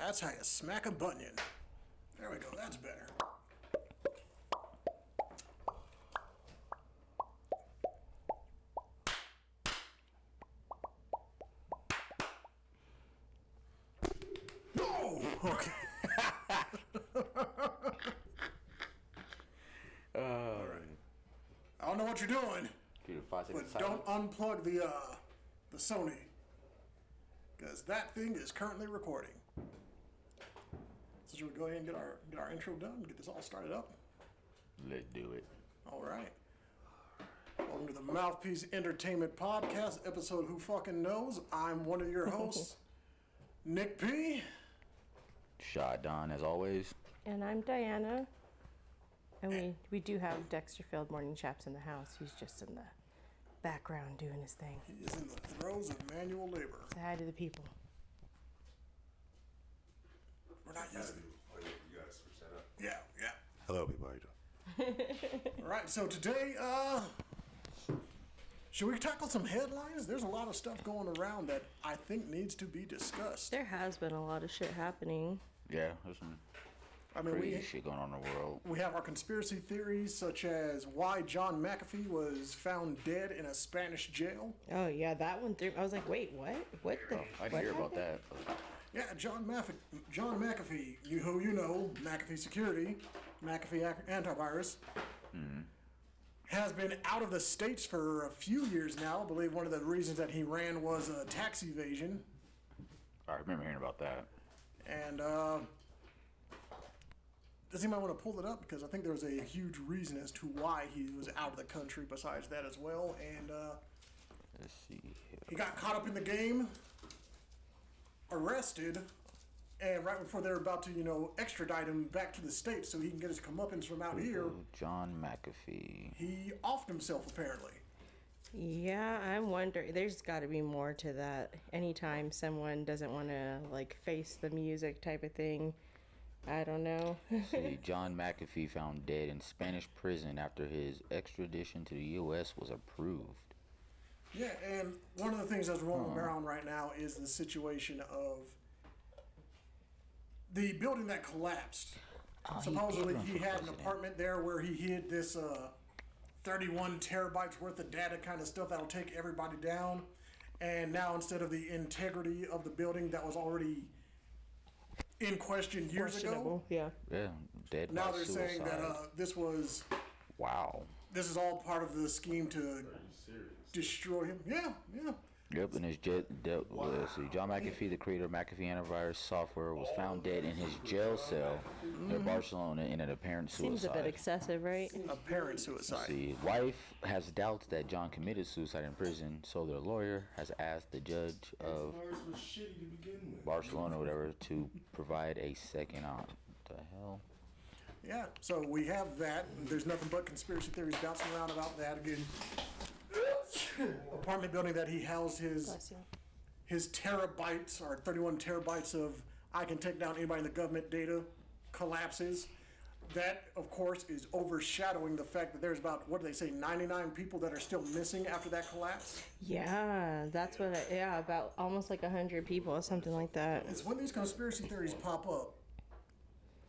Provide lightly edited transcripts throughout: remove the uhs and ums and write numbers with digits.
That's how you smack a bunion. There we go, that's better. Oh, okay. All right. I don't know what you're doing, but don't unplug the Sony, because that thing is currently recording. So should we go ahead and get our intro done, get this all started up? Let's do it. All right. Welcome to the MoufPiece Entertainment Podcast, episode Who Fucking Knows. I'm one of your hosts, Nick P. Shot Don, as always. And I'm Diana. And we do have Dexterfield Morning Chaps in the house. He's just in the background doing his thing. He is in the throes of manual labor. Say hi to the people. We're not using it. Oh, yeah, you gotta switch that up. Yeah. Hello, people. How you doing? All right, so today, should we tackle some headlines? There's a lot of stuff going around that I think needs to be discussed. There has been a lot of shit happening. Yeah, there's some crazy crazy shit going on in the world. We have our conspiracy theories, such as why John Mcafee was found dead in a Spanish jail. Oh, yeah, that one through. I was like, wait, what? What the? I what hear about happened? that. Yeah, John Mcafee, who you know, McAfee Security, McAfee Antivirus, has been out of the States for a few years now. I believe one of the reasons that he ran was a tax evasion. I remember hearing about that. And, does anybody want to pull it up? Because I think there's a huge reason as to why he was out of the country besides that as well. And, Let's see here. he got caught up in the game, arrested, and right before they're about to, extradite him back to the States so he can get his comeuppance from out here, John Mcafee. he offed himself, apparently. Yeah, I'm wondering. There's got to be more to that. Anytime someone doesn't want to, face the music type of thing, I don't know. See, John Mcafee found dead in Spanish prison after his extradition to the U.S. was approved. Yeah, and one of the things that's rolling around right now is the situation of the building that collapsed. Supposedly he had an apartment there where he hid this 31 terabytes worth of data kind of stuff that'll take everybody down. And now instead of the integrity of the building that was already in question years ago, Yeah, Dead now by they're suicide. saying that Wow. this is all part of the scheme to destroy him. Yeah. Yep, and his let's see, John Mcafee, the creator of McAfee Antivirus software, was found dead in his jail cell near Barcelona in an apparent suicide. seems a bit excessive, right? Apparent suicide. The wife has doubts that John committed suicide in prison, so their lawyer has asked the judge of Ours was shitty to begin with. Barcelona or whatever to provide a second on. What the hell? Yeah, so we have that. There's nothing but conspiracy theories bouncing around about that. Again, apartment building that he housed Bless you. his terabytes or 31 terabytes of I can take down anybody in the government data collapses. That, of course, is overshadowing the fact that there's about, 99 people that are still missing after that collapse. Yeah, that's what. About almost 100 people or something like that. It's when these conspiracy theories pop up,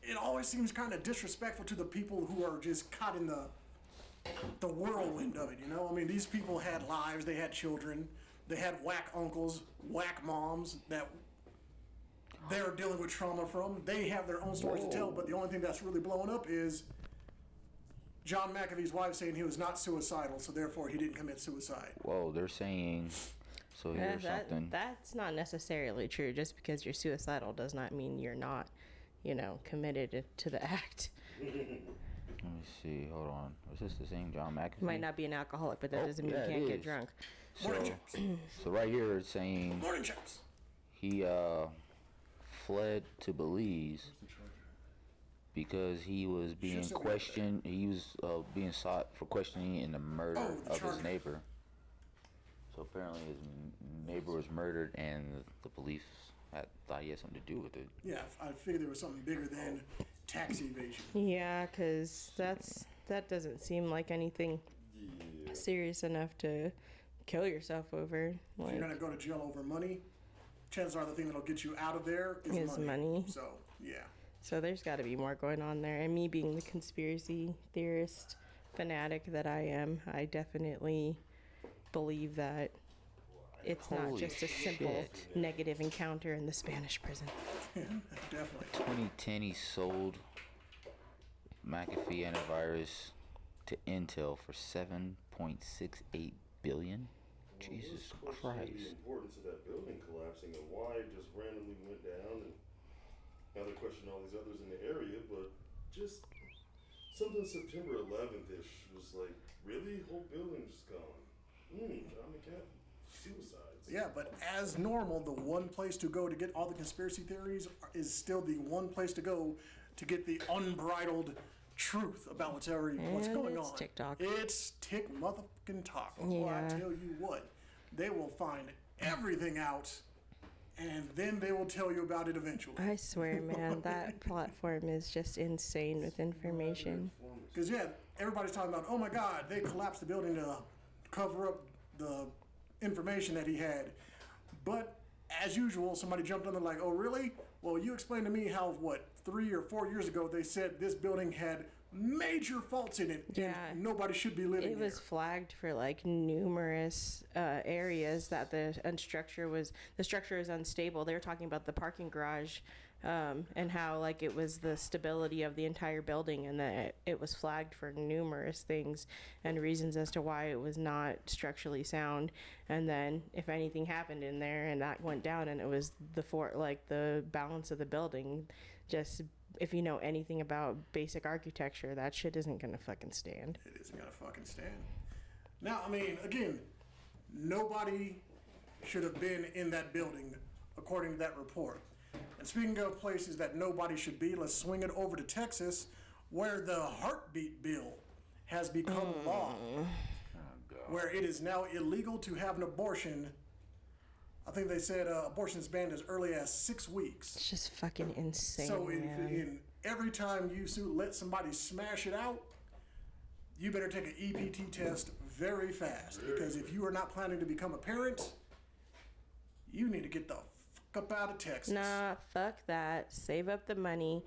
it always seems kind of disrespectful to the people who are just caught in the whirlwind of it, I mean, these people had lives, they had children, they had whack uncles, whack moms that they're dealing with trauma from. They have their own stories to tell, but the only thing that's really blowing up is John Mcafee's wife saying he was not suicidal, so therefore he didn't commit suicide. Whoa, they're saying. So here's something. That's not necessarily true. Just because you're suicidal does not mean you're not, committed to the act. Let me see. Hold on. Was this the same John Mcafee? You might not be an alcoholic, but that doesn't mean you can't get drunk. Morning chaps. So right here it's saying Morning chaps. he fled to Belize because he was being questioned. He was being sought for questioning in the murder of his neighbor. So apparently his neighbor was murdered, and the police thought he had something to do with it. Yeah, I figured there was something bigger than tax evasion. Yeah, because that doesn't seem like anything serious enough to kill yourself over. If you're gonna go to jail over money, chances are the thing that'll get you out of there is money. So, yeah. So there's got to be more going on there. And me being the conspiracy theorist fanatic that I am, I definitely believe that it's not just a simple negative encounter in the Spanish prison. Definitely. 2010, he sold McAfee antivirus to Intel for $7.68 billion. Jesus Christ. The importance of that building collapsing and why it just randomly went down, and now they question all these others in the area, but just something September 11th-ish was like, really? Whole building just gone. John Mcafee. Suicides. Yeah, but as normal, the one place to go to get all the conspiracy theories is still the one place to go to get the unbridled truth about what's going on. TikTok. It's motherfucking talk. Well, I tell you what, they will find everything out, and then they will tell you about it eventually. I swear, man, that platform is just insane with information. Because, everybody's talking about, oh my God, they collapsed the building to cover up the information that he had. But, as usual, somebody jumped on there like, oh, really? Well, you explained to me how, 3 or 4 years ago, they said this building had major faults in it. Yeah. And nobody should be living It was flagged for numerous areas that the structure was unstable. They were talking about the parking garage and how it was the stability of the entire building, and that it was flagged for numerous things and reasons as to why it was not structurally sound. And then if anything happened in there and that went down and it was the balance of the building, just if you know anything about basic architecture, that shit isn't gonna fucking stand. It isn't gonna fucking stand. Now, I mean, again, nobody should have been in that building, according to that report. And speaking of places that nobody should be, let's swing it over to Texas, where the heartbeat bill has become law, where it is now illegal to have an abortion. I think they said abortion is banned as early as 6 weeks. It's just fucking insane. So every time you let somebody smash it out, you better take an EPT test very fast, because if you are not planning to become a parent, you need to get the fuck up out of Texas. Nah, fuck that. Save up the money.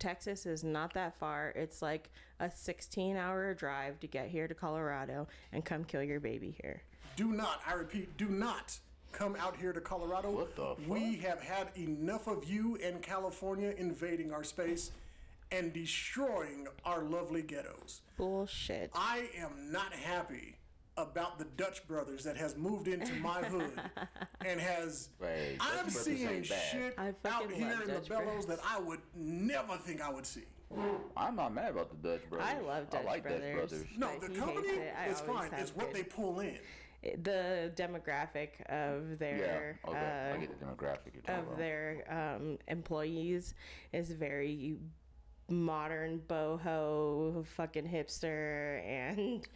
Texas is not that far. It's like a 16-hour drive to get here to Colorado and come kill your baby here. Do not, I repeat, do not come out here to Colorado. What the fuck? We have had enough of you in California invading our space and destroying our lovely ghettos. Bullshit. I am not happy about the Dutch brothers that has moved into my hood and has. Right. I'm seeing shit out here in the Bellows that I would never think I would see. I'm not mad about the Dutch brothers. I love Dutch I like brothers. Dutch brothers. No, But the he company hates it. I is always fine. have It's what been. they pull in. The demographic of their Yeah, okay. I get the demographic you're talking about. their employees is very modern, boho, fucking hipster, and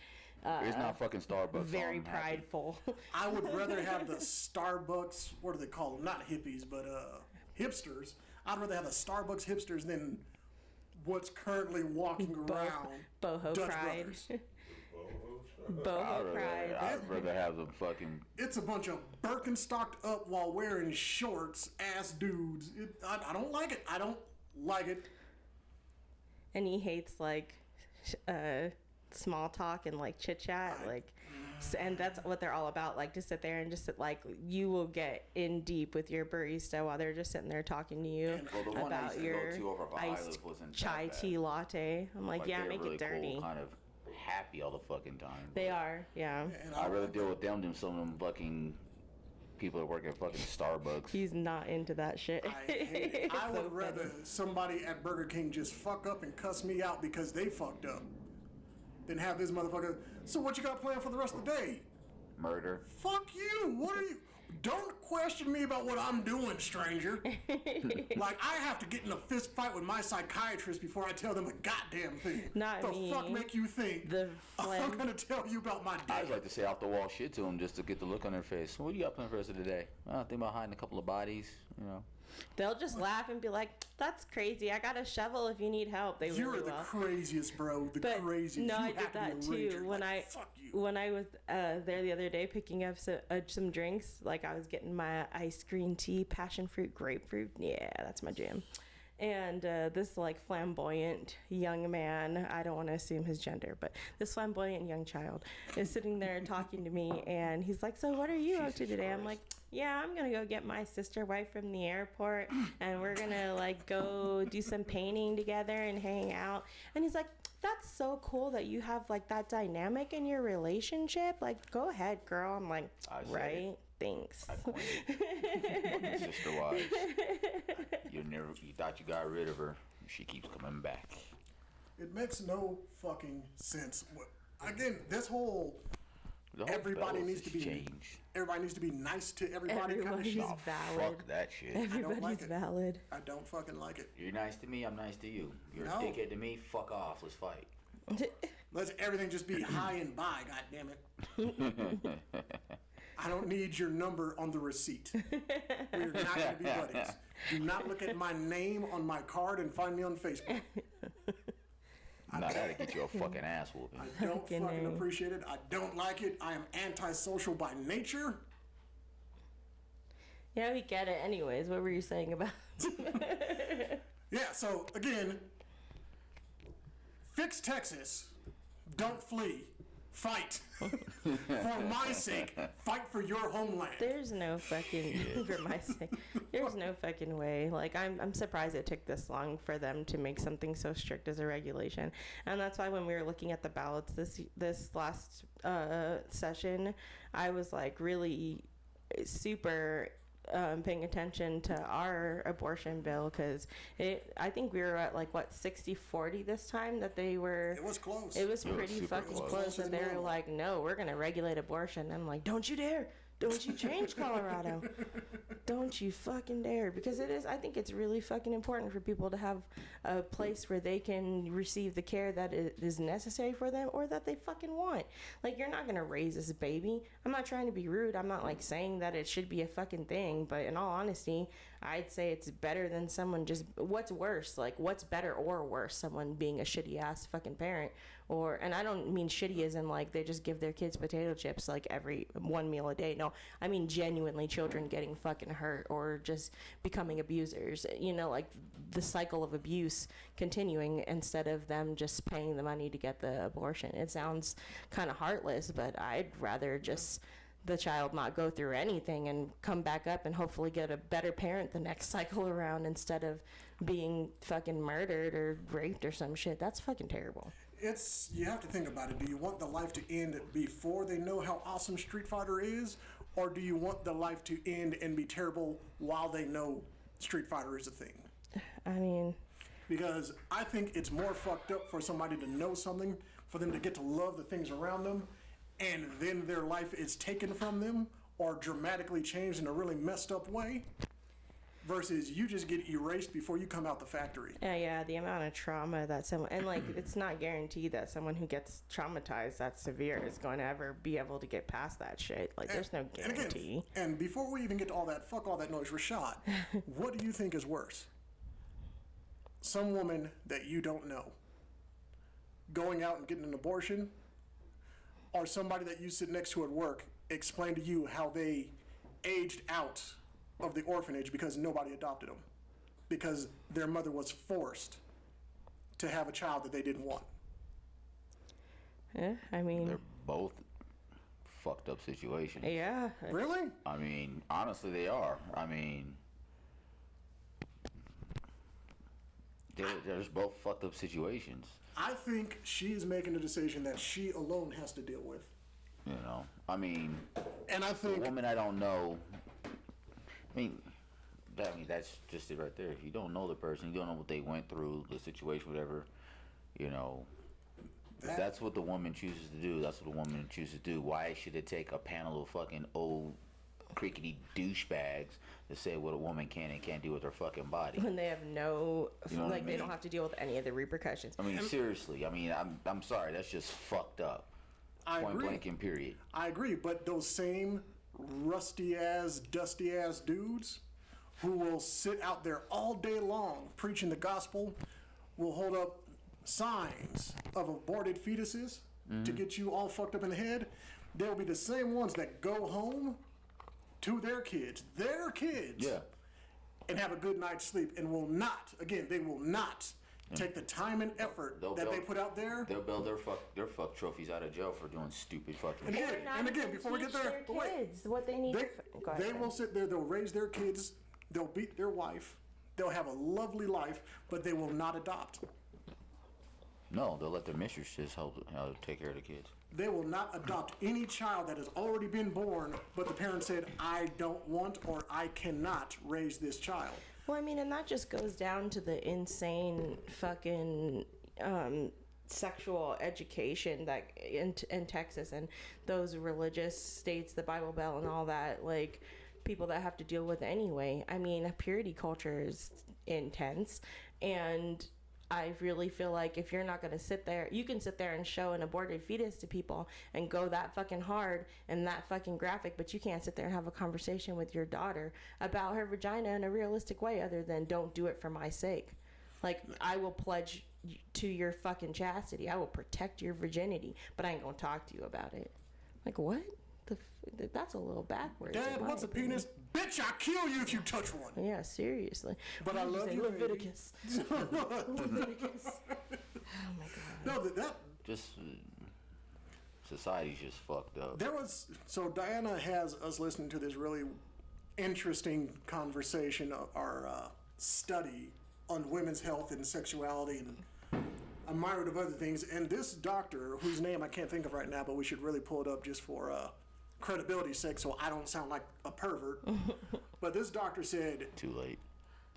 It's not fucking Starbucks. very so I'm happy. prideful. I would rather have the Starbucks, what do they call them? Not hippies, but hipsters. I'd rather have the Starbucks hipsters than what's currently walking around Boho Dutch pride. brothers. Boho pride. I'd rather have them fucking. It's a bunch of Birkenstocked up while wearing shorts ass dudes. I don't like it. I don't like it. And he hates small talk and chit chat, and that's what they're all about. To sit there and just you will get in deep with your barista while they're just sitting there talking to you Well, the one I about used to your go to over by iced Olive wasn't that chai bad. tea latte. I'm like, yeah, they're make really it dirty. Cool, kind of happy all the fucking time. They are, yeah. And I'd rather deal with them than some of them fucking people that work at fucking Starbucks. He's not into that shit. I hate it. I would rather somebody at Burger King just fuck up and cuss me out because they fucked up than have this motherfucker. So what you got planned for the rest of the day? Murder. Fuck you. What are you? Don't question me about what I'm doing, stranger. I have to get in a fist fight with my psychiatrist before I tell them a goddamn thing. Not the me. fuck make you think The I'm phlegm. gonna tell you about my I day? just like to say off the wall shit to them just to get the look on their face. What do you got planned for us today? I think about hiding a couple of bodies, They'll just laugh and be like, "That's crazy. I got a shovel if you need help." They You're really the will. craziest, bro. The craziest. No, You I have did to be that a too. rager. When Like, fuck you. when I was there the other day picking up some drinks, like I was getting my iced green tea, passion fruit, grapefruit. Yeah, that's my jam. And this like flamboyant young man, I don't want to assume his gender, but this flamboyant young child is sitting there talking to me, and he's like, "So what are you up to today?" I'm like, "Yeah, I'm gonna go get my sister wife from the airport, and we're gonna like go do some painting together and hang out." And he's like, "That's so cool that you have like that dynamic in your relationship. Like, go ahead, girl." I'm like, I said "Right, it. thanks." I pointed. Fucking sister wives. You thought you got rid of her. She keeps coming back. It makes no fucking sense. Again, this whole The whole everybody bells needs to has be changed. everybody needs to be nice to everybody kind of Everybody's shit. Oh, valid. fuck that shit. Everybody's like it. valid. I don't fucking like it. You're nice to me, I'm nice to you. You're No. a dickhead to me, fuck off, let's fight. Let's everything just be high and by, god damn it. I don't need your number on the receipt. We're not gonna be buddies. Do not look at my name on my card and find me on Facebook. Now that'll get you a fucking ass whooping. I don't Fucking fucking A. appreciate it. I don't like it. I am antisocial by nature. Yeah, we get it. Anyways, what were you saying about? Yeah, so again, fix Texas. Don't flee. Fight. For my sake, fight for your homeland. There's no fucking for my sake. There's no fucking way. Like I'm surprised it took this long for them to make something so strict as a regulation, and that's why when we were looking at the ballots this last session, I was like really super paying attention to our abortion bill, because I think we were at like what 60-40 this time that they were. It was close. It was It was pretty super fucking close. close that they were like, "No, we're gonna regulate abortion." I'm like, "Don't you dare! Don't you change Colorado! Don't you fucking dare!" Because it is. I think it's really fucking important for people to have a place where they can receive the care that is necessary for them or that they fucking want. Like, you're not gonna raise this baby. I'm not trying to be rude. I'm not like saying that it should be a fucking thing. But in all honesty, I'd say it's better than someone just. What's worse? Like, what's better or worse? Someone being a shitty ass fucking parent. And I don't mean shitty as in like they just give their kids potato chips like every one meal a day. No, I mean genuinely children getting fucking hurt or just becoming abusers. You know, like the cycle of abuse continuing instead of them just paying the money to get the abortion. It sounds kind of heartless, but I'd rather just the child not go through anything and come back up and hopefully get a better parent the next cycle around instead of being fucking murdered or raped or some shit. That's fucking terrible. You have to think about it. Do you want the life to end before they know how awesome Street Fighter is, or do you want the life to end and be terrible while they know Street Fighter is a thing? I mean, Because I think it's more fucked up for somebody to know something, for them to get to love the things around them, and then their life is taken from them or dramatically changed in a really messed up way, versus you just get erased before you come out the factory. yeah, the amount of trauma that someone, and like, it's not guaranteed that someone who gets traumatized that severe is going to ever be able to get past that shit. Like, there's no guarantee. And before we even get to all that, fuck all that noise, Rashad, what do you think is worse? Some woman that you don't know going out and getting an abortion, or somebody that you sit next to at work explain to you how they aged out of the orphanage because nobody adopted them, because their mother was forced to have a child that they didn't want. Yeah, I mean, They're both fucked up situations. yeah. Really? I mean, honestly, they are. I mean, there's both fucked up situations. I think she is making a decision that she alone has to deal with. You know, I mean, And I a think woman I don't know. I mean, that's just it right there. If you don't know the person, you don't know what they went through, the situation, whatever. You know, if that's what the woman chooses to do. That's what the woman chooses to do. Why should it take a panel of fucking old crickety douchebags to say what a woman can and can't do with her fucking body? When they have no, You know what I like, they mean? don't have to deal with any of the repercussions. I mean, seriously. I mean, I'm sorry. That's just fucked up. I Point agree. blank and period. I agree, but those same rusty ass, dusty ass dudes who will sit out there all day long preaching the gospel, will hold up signs of aborted fetuses to get you all fucked up in the head. They'll be the same ones that go home to their kids, Yeah. and have a good night's sleep, and will not, again, they will not take the time and effort they put out there. They'll build their fuck trophies out of jail for doing stupid fucking shit. And again, before we get there, kids what they need. They will sit there, they'll raise their kids, they'll beat their wife, they'll have a lovely life, but they will not adopt. No, they'll let their mistress just help take care of the kids. They will not adopt any child that has already been born, but the parent said, I don't want or I cannot raise this child. Well, I mean, and that just goes down to the insane fucking sexual education that in Texas and those religious states, the Bible Belt and all that, like people that have to deal with anyway. I mean, purity culture is intense, and I really feel like if you're not going to sit there, you can sit there and show an aborted fetus to people and go that fucking hard and that fucking graphic, but you can't sit there and have a conversation with your daughter about her vagina in a realistic way other than don't do it for my sake. Like, I will pledge to your fucking chastity. I will protect your virginity, but I ain't going to talk to you about it. Like, what? That's a little backwards. Dad, what's a penis? Bitch, I'll kill you if you touch one. Yeah, seriously. But I love you, Leviticus. Leviticus. Oh my god. No, that Just society's just fucked up. so Diana has us listening to this really interesting conversation, our study on women's health and sexuality and a myriad of other things. And this doctor, whose name I can't think of right now, but we should really pull it up just for credibility's sake so I don't sound like a pervert. But this doctor said, Too late.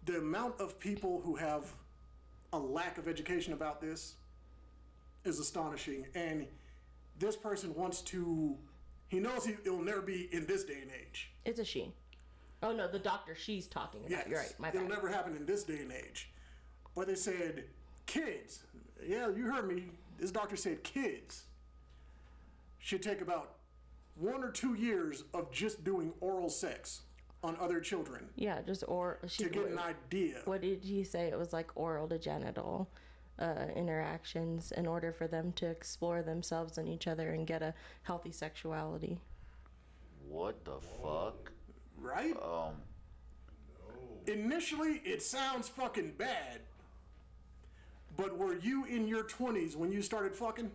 the amount of people who have a lack of education about this is astonishing. And this person wants to, he knows it'll never be in this day and age. It's a she. Oh no, the doctor she's talking about. Yes, You're right. My bad. it'll never happen in this day and age. But they said, kids, yeah, you heard me. This doctor said kids should take about 1 or 2 years of just doing oral sex on other children Yeah, just to get an idea. What did he say? It was like oral to genital interactions in order for them to explore themselves and each other and get a healthy sexuality. What the fuck? Right? Initially, it sounds fucking bad. But were you in your 20s when you started fucking?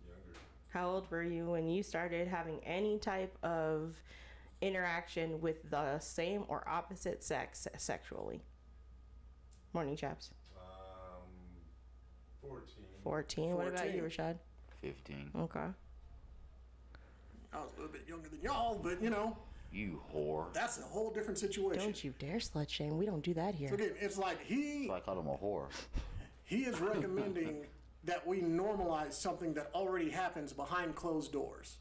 Younger. How old were you when you started having any type of interaction with the same or opposite sex sexually? Morning, chaps. 14. 14. What about you, 14. Rashad? 15. Okay. I was a little bit younger than y'all, but you know, You whore. that's a whole different situation. Don't you dare slut shame. We don't do that here. So again, it's like So I called him a whore. he is recommending that we normalize something that already happens behind closed doors.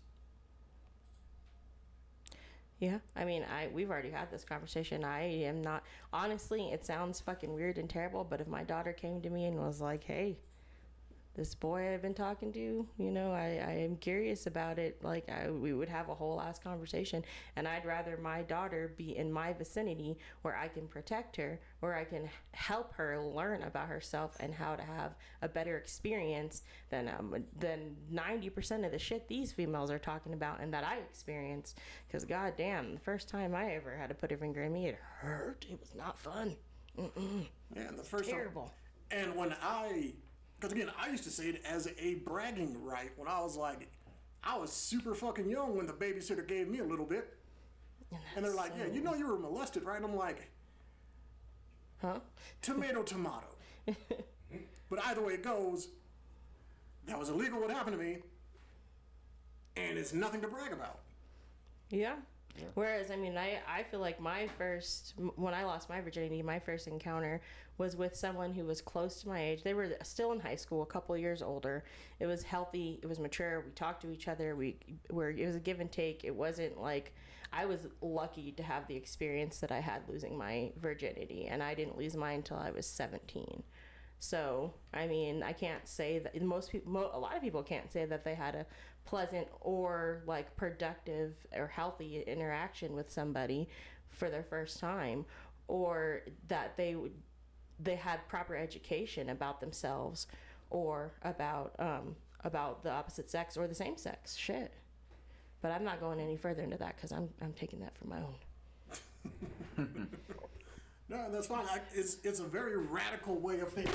Yeah, I mean, we've already had this conversation. I am not, honestly, it sounds fucking weird and terrible, but if my daughter came to me and was like, hey, this boy I've been talking to, you know, I am curious about it, like, we would have a whole ass conversation, and I'd rather my daughter be in my vicinity where I can protect her, where I can help her learn about herself and how to have a better experience than 90% of the shit these females are talking about and that I experienced. Because goddamn, the first time I ever had to put a finger in me, it hurt. It was not fun. Yeah, and the first Terrible. Time, and when because again, I used to say it as a bragging right when I was like, I was super fucking young when the babysitter gave me a little bit. And they're like, yeah, you know you were molested, right? And I'm like, Huh? tomato, tomato. But either way it goes, that was illegal what happened to me, and it's nothing to brag about. Yeah. Whereas, I mean, I feel like when I lost my virginity, my first encounter was with someone who was close to my age. They were still in high school, a couple of years older. It was healthy. It was mature. We talked to each other. It was a give and take. It wasn't like, I was lucky to have the experience that I had losing my virginity, and I didn't lose mine until I was 17. So, I mean, I can't say that a lot of people can't say that they had a pleasant or like productive or healthy interaction with somebody for their first time, or that they had proper education about themselves or about the opposite sex or the same sex. Shit. But I'm not going any further into that because I'm taking that for my own. No, that's fine. It's a very radical way of thinking.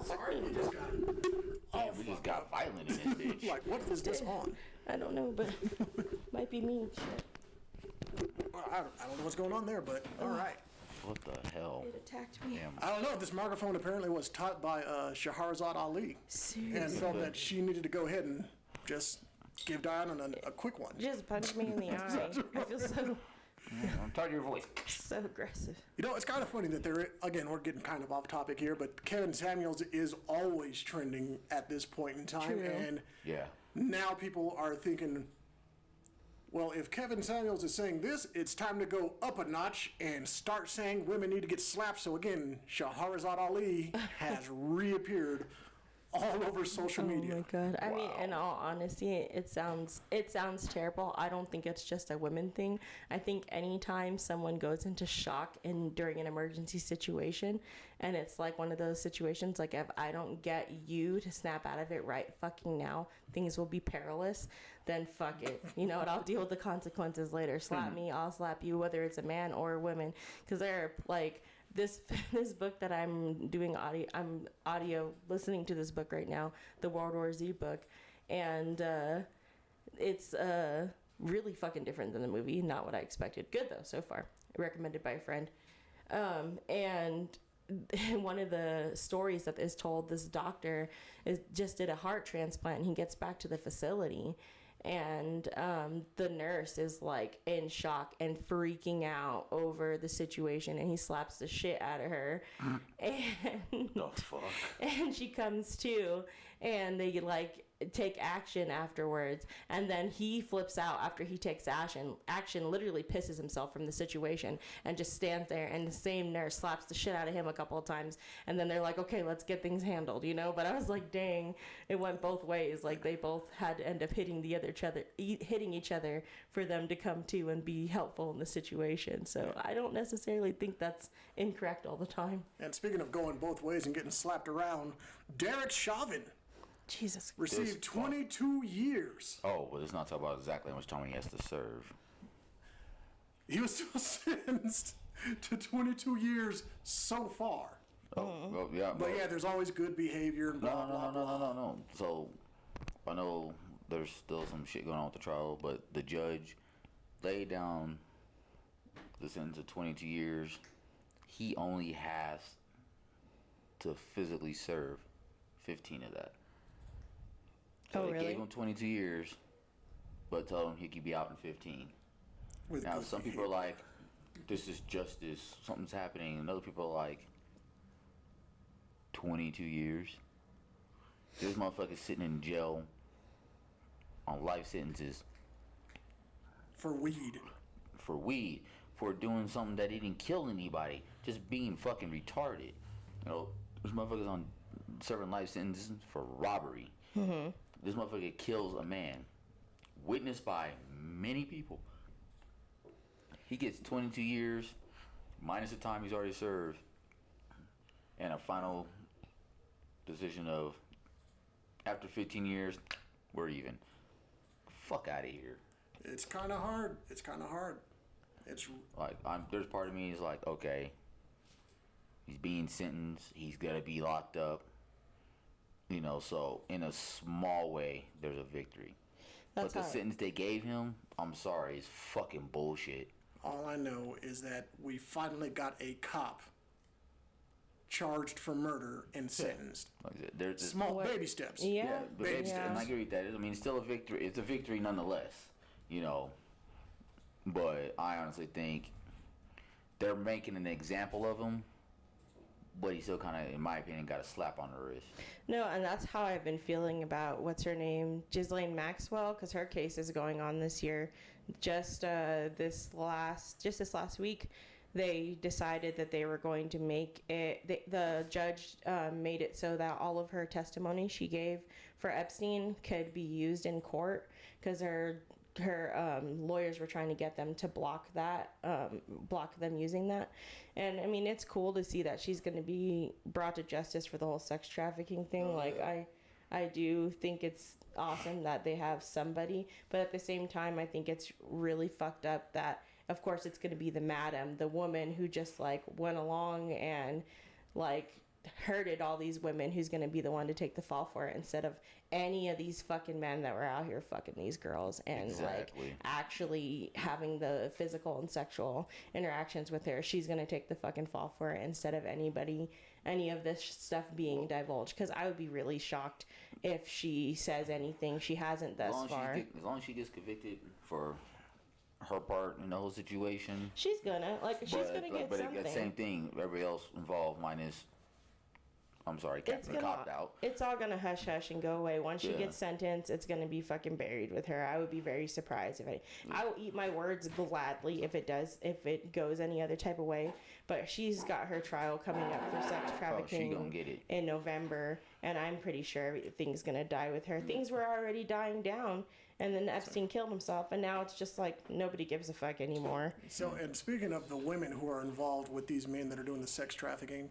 Sorry, we just got We just got violent in this bitch. like, what is this on? I don't know, but might be me. Shit. Well, I don't know what's going on there, but all right. What the hell? It attacked me. Damn. I don't know. This microphone apparently was taught by Shahrazad Ali, Seriously. and felt that she needed to go ahead and just give Diana a quick one. Just punch me in the eye. I feel I'm tired of your voice. so aggressive. You know, it's kind of funny that again, we're getting kind of off topic here, but Kevin Samuels is always trending at this point in time. True. And Yeah. now people are thinking, well, if Kevin Samuels is saying this, it's time to go up a notch and start saying women need to get slapped. So again, Shahrazad Ali has reappeared all over social media. Oh my god! I mean, in all honesty, it sounds terrible. I don't think it's just a women thing. I think anytime someone goes into shock during an emergency situation, and it's like one of those situations, like if I don't get you to snap out of it right fucking now, things will be perilous. Then fuck it. You know what? I'll deal with the consequences later. Slap me, I'll slap you, whether it's a man or a woman. Because they're like. This book that I'm doing audio listening to this book right now, the World War Z book, and it's really fucking different than the movie. Not what I expected. Good though so far. Recommended by a friend. And one of the stories that is told, this doctor just did a heart transplant, and he gets back to the facility. And the nurse is like in shock and freaking out over the situation, and he slaps the shit out of her. And The fuck? and she comes to, and they like take action afterwards, and then he flips out after he takes action literally pisses himself from the situation and just stands there, and the same nurse slaps the shit out of him a couple of times, and then they're like, okay, let's get things handled, you know. But I was like, dang, it went both ways. Like they both had to end up hitting each other for them to come to and be helpful in the situation. So I don't necessarily think that's incorrect all the time. And speaking of going both ways and getting slapped around, Derek Chauvin Jesus. received 22 years. Oh, well, let's not talk about exactly how much time he has to serve. He was still sentenced to 22 years so far. Oh, well, yeah. But yeah, there's always good behavior and blah, blah, blah. No. So, I know there's still some shit going on with the trial, but the judge laid down the sentence of 22 years. He only has to physically serve 15 of that. So Oh, they really? gave him 22 years, but told him he could be out in 15. With Now, good some people are behavior. like, this is justice, something's happening, and other people are like, 22 years? This motherfucker's sitting in jail on life sentences For weed. for weed, for doing something that he didn't kill anybody, just being fucking retarded. You know, this motherfucker's on serving life sentences for robbery. Mm-hmm. This motherfucker kills a man, witnessed by many people. He gets 22 years, minus the time he's already served, and a final decision of, after 15 years, we're even. Fuck out of here. It's kind of hard. It's Like, there's part of me is like, okay, he's being sentenced, he's gotta be locked up. You know, so in a small way, there's a victory. That's but the how sentence they gave him, I'm sorry, is fucking bullshit. all I know is that we finally got a cop charged for murder and sentenced. Like I said, there's this, Small baby steps. Yeah. but baby and I steps. agree with that. I mean, it's still a victory. It's a victory nonetheless, you know. But I honestly think they're making an example of him, but he still kind of, in my opinion, got a slap on the wrist. No, and that's how I've been feeling about what's her name, Ghislaine Maxwell, because her case is going on this year. Just this last week, they decided that they were going to make it. The judge made it so that all of her testimony she gave for Epstein could be used in court, because her lawyers were trying to get them to block them using that. And I mean, it's cool to see that she's going to be brought to justice for the whole sex trafficking thing. Like, I do think it's awesome that they have somebody, but at the same time, I think it's really fucked up that, of course, it's going to be the madam, the woman who just like went along and like hurted all these women, who's going to be the one to take the fall for it, instead of any of these fucking men that were out here fucking these girls and like actually having the physical and sexual interactions with her. She's going to take the fucking fall for it instead of any of this stuff being divulged, because I would be really shocked if she says anything. She hasn't thus far. As long as she gets convicted for her part in the whole situation, she's gonna get something. But the same thing, everybody else involved minus, I'm sorry, Captain copped out. It's all gonna hush hush and go away. Once she gets sentenced, it's gonna be fucking buried with her. I would be very surprised if I will eat my words gladly if it goes any other type of way. But she's got her trial coming up for sex trafficking she gonna get it in November, and I'm pretty sure everything's gonna die with her. Things were already dying down, and then Epstein killed himself, and now it's just like nobody gives a fuck anymore. So, and speaking of the women who are involved with these men that are doing the sex trafficking,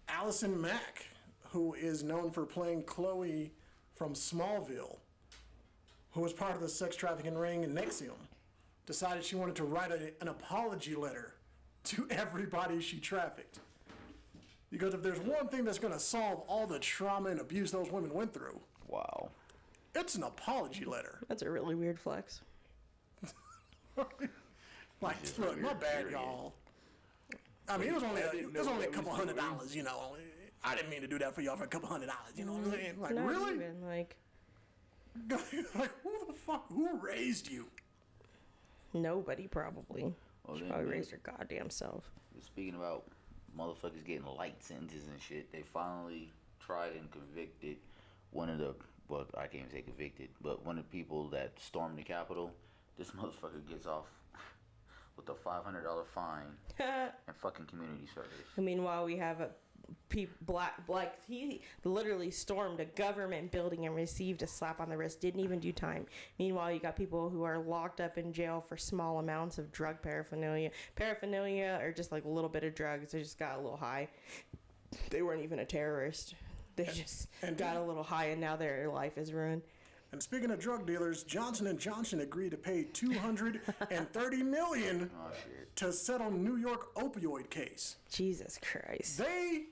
Alison Mack, who is known for playing Chloe from Smallville, who was part of the sex trafficking ring in NXIVM, decided she wanted to write an apology letter to everybody she trafficked. Because if there's one thing that's going to solve all the trauma and abuse those women went through, wow, it's an apology letter. That's a really weird flex. Like, look, my bad, y'all. I mean, it was only a couple $100, you know. I didn't mean to do that for y'all for a couple $100, you know what I'm saying? Like, Not really? Even, like who the fuck? Who raised you? Nobody, probably. Well, She probably raised her goddamn self. Speaking about motherfuckers getting light sentences and shit, they finally tried and convicted one of the, well, I can't even say convicted, but one of the people that stormed the Capitol. This motherfucker gets off with a $500 fine and fucking community service. Meanwhile, we have he literally stormed a government building and received a slap on the wrist, didn't even do time. Meanwhile, you got people who are locked up in jail for small amounts of drug paraphernalia or just like a little bit of drugs. They just got a little high. They weren't even a terrorist. They just got a little high, and now their life is ruined. And speaking of drug dealers, Johnson & Johnson agreed to pay $230 million to settle New York opioid case. Jesus Christ. They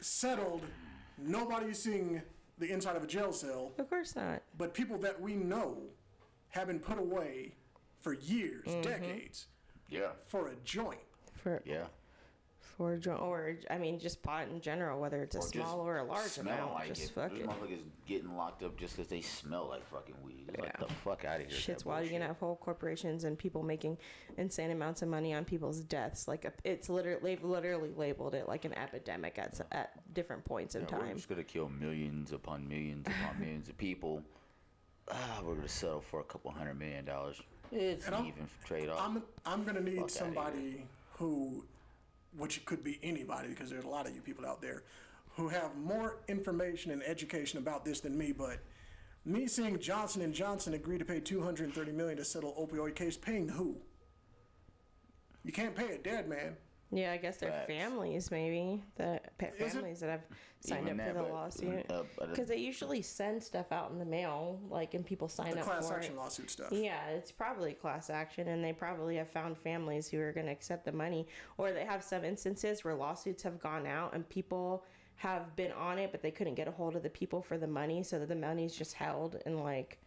settled nobody seeing the inside of a jail cell. Of course not. But people that we know have been put away for years, decades. Yeah. For a joint. For a joint, or I mean, just pot in general, whether it's a small or a large amount. Like just it. fuck Those it. motherfuckers getting locked up just because they smell like fucking weed. It's like, the fuck out of here. Shit's wild. You're gonna have whole corporations and people making insane amounts of money on people's deaths. Like it's literally, they've literally labeled it like an epidemic at different points in time. We're just gonna kill millions upon millions upon millions of people. We're gonna settle for a couple $100 million. It's an even trade off. I'm gonna need somebody who, which could be anybody, because there's a lot of you people out there who have more information and education about this than me, but me seeing Johnson & Johnson agree to pay $230 million to settle opioid case, paying who? You can't pay a dead man. Yeah, I guess they're families, maybe. The families that have signed up for the lawsuit. Because they usually send stuff out in the mail, like, and people sign up for it. The class action lawsuit stuff. Yeah, it's probably class action, and they probably have found families who are going to accept the money. Or they have some instances where lawsuits have gone out and people have been on it, but they couldn't get a hold of the people for the money, so that the money's just held, and, like,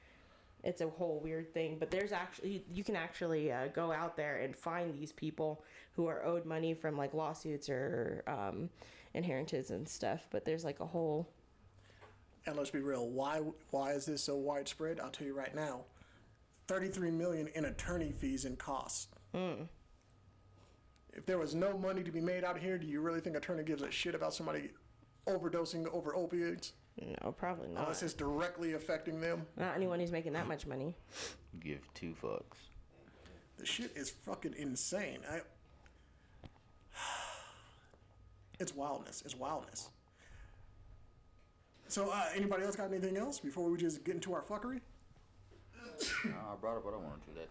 it's a whole weird thing. But there's actually, you can actually go out there and find these people who are owed money from like lawsuits or inheritance and stuff. But there's like a whole. And let's be real, why is this so widespread? I'll tell you right now. $33 million in attorney fees and costs. If there was no money to be made out here, do you really think attorney gives a shit about somebody overdosing over opioids? No, probably not. Unless it's directly affecting them. Not anyone who's making that much money. Give two fucks. The shit is fucking insane. It's wildness. It's wildness. So, anybody else got anything else before we just get into our fuckery? I brought up what I wanted to. That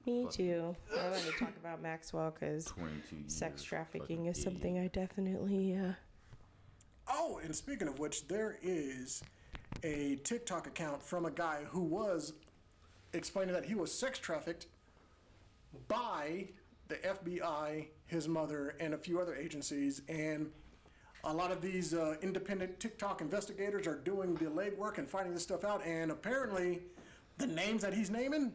Me too. I wanted to talk about Maxwell because 22 years. sex trafficking fucking is something idiot. I definitely. Oh, and speaking of which, there is a TikTok account from a guy who was explaining that he was sex trafficked by the FBI, his mother, and a few other agencies. And a lot of these independent TikTok investigators are doing the legwork and finding this stuff out. And apparently, the names that he's naming,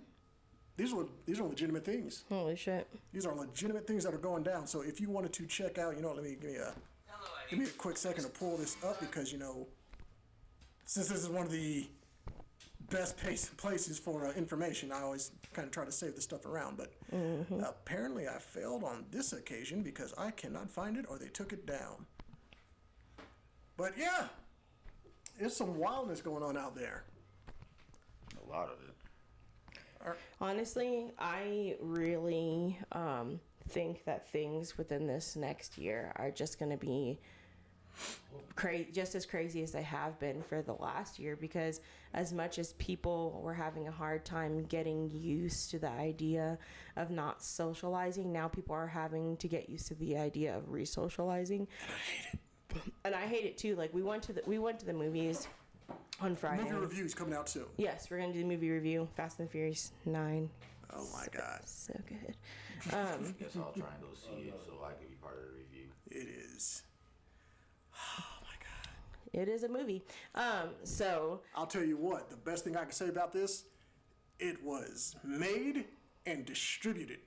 these are legitimate things. Holy shit. These are legitimate things that are going down. So if you wanted to check out, let me give me a quick second to pull this up because since this is one of the best places for information, I always kind of try to save the stuff around. But apparently, I failed on this occasion because I cannot find it or they took it down. But yeah, there's some wildness going on out there. A lot of it. Honestly, I really think that things within this next year are just going to be just as crazy as they have been for the last year, because as much as people were having a hard time getting used to the idea of not socializing, now people are having to get used to the idea of re-socializing. And I hate it. And I hate it too. Like we went to the movies on Friday. Movie reviews coming out soon. Yes, we're gonna do the movie review. Fast and the Furious 9. Oh my God. So good. Guess I'll try and go see it so I can be part of the review. It is. Oh my God. It is a movie. So I'll tell you what, the best thing I can say about this, it was made and distributed.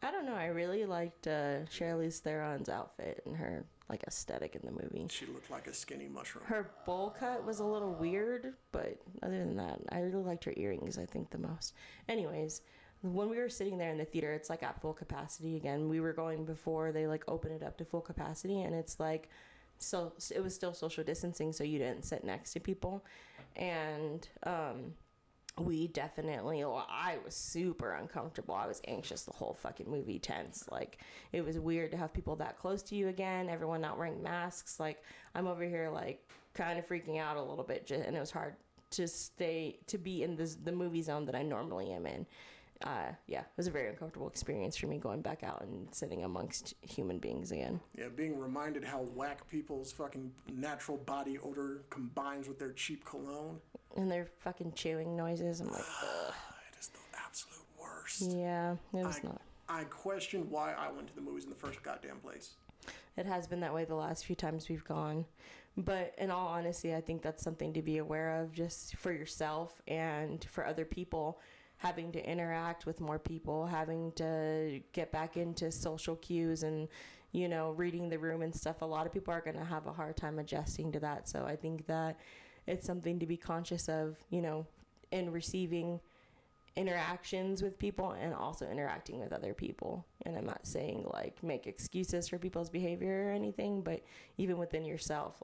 I don't know. I really liked Charlize Theron's outfit and her aesthetic in the movie. She looked like a skinny mushroom. Her bowl cut was a little weird, but other than that, I really liked her earrings, I think, the most. Anyways, when we were sitting there in the theater, it's at full capacity again. We were going before they open it up to full capacity, and it's so it was still social distancing, so you didn't sit next to people. And we definitely, I was super uncomfortable. I was anxious the whole fucking movie, tense. It was weird to have people that close to you again, everyone not wearing masks. I'm over here, kind of freaking out a little bit, and it was hard to be in the movie zone that I normally am in. Yeah, it was a very uncomfortable experience for me going back out and sitting amongst human beings again. Yeah, being reminded how whack people's fucking natural body odor combines with their cheap cologne. And their fucking chewing noises. I'm like, ugh. It is the absolute worst. Yeah, it was not. I question why I went to the movies in the first goddamn place. It has been that way the last few times we've gone. But in all honesty, I think that's something to be aware of just for yourself and for other people. Having to interact with more people, having to get back into social cues and, reading the room and stuff. A lot of people are going to have a hard time adjusting to that. So I think that it's something to be conscious of, in receiving interactions with people and also interacting with other people. And I'm not saying make excuses for people's behavior or anything, but even within yourself,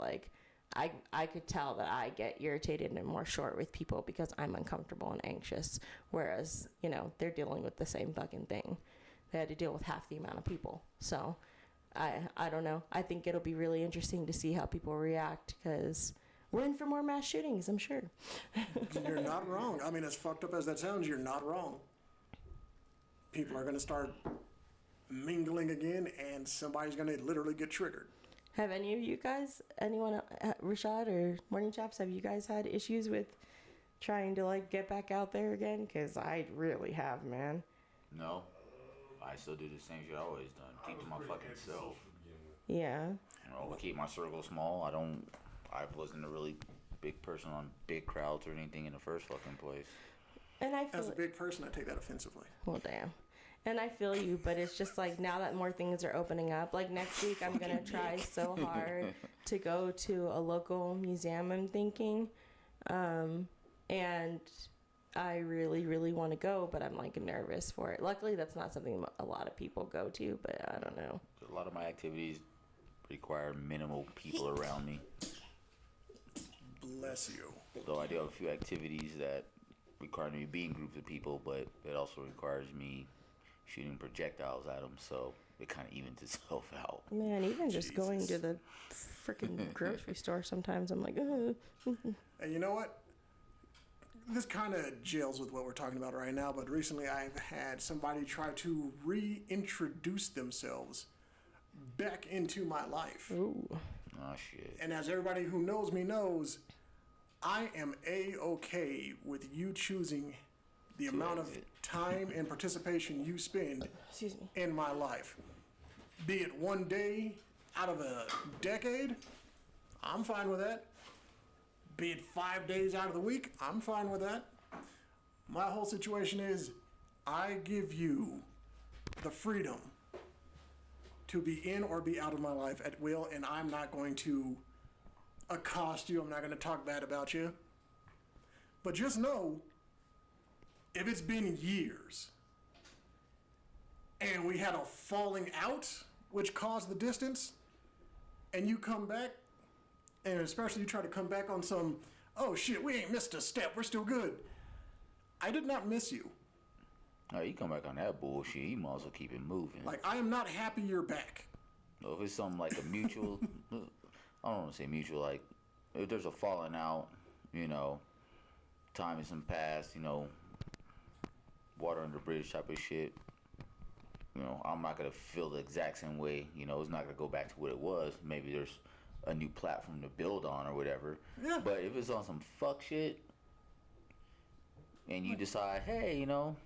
I could tell that I get irritated and more short with people because I'm uncomfortable and anxious, whereas, they're dealing with the same fucking thing. They had to deal with half the amount of people. So I don't know. I think it'll be really interesting to see how people react because we're in for more mass shootings, I'm sure. You're not wrong. I mean, as fucked up as that sounds, you're not wrong. People are going to start mingling again and somebody's going to literally get triggered. Have any of you guys, Rashad or Morning Chaps, have you guys had issues with trying to get back out there again? Because I really have, man. No. I still do the same shit I always done. Keep to my fucking self. Yeah. Keep my circle small. I wasn't a really big person on big crowds or anything in the first fucking place. And I feel as a big person, I take that offensively. Well, damn. And I feel you, but it's just now that more things are opening up, next week I'm going to try so hard to go to a local museum, I'm thinking. And I really, really want to go, but I'm nervous for it. Luckily, that's not something a lot of people go to, but I don't know. A lot of my activities require minimal people around me. Bless you. Though I do have a few activities that require me to be in groups of people, but it also requires me shooting projectiles at them, so it kind of evens itself out. Man, even just going to the freaking grocery store sometimes, I'm like, ugh. And you know what? this kind of gels with what we're talking about right now, but recently I've had somebody try to reintroduce themselves back into my life. Ooh. Oh, shit. And as everybody who knows me knows, I am A-okay with you choosing the amount of time and participation you spend Excuse me. in my life. Be it one day out of a decade, I'm fine with that. Be it 5 days out of the week, I'm fine with that. My whole situation is I give you the freedom to be in or be out of my life at will, and I'm not going to accost you. I'm not going to talk bad about you. But just know, if it's been years and we had a falling out which caused the distance, and you come back, and especially you try to come back on some, oh shit, we ain't missed a step, we're still good. I did not miss you. Oh, you come back on that bullshit, you might as well keep it moving. Like, I am not happy you're back. If it's something like a mutual, I don't want to say mutual, like, if there's a falling out, you know, time has passed, you know, water under the bridge type of shit, you know, I'm not going to feel the exact same way, you know, it's not going to go back to what it was. Maybe there's a new platform to build on or whatever. Yeah. But if it's on some fuck shit, and you decide, hey, you know,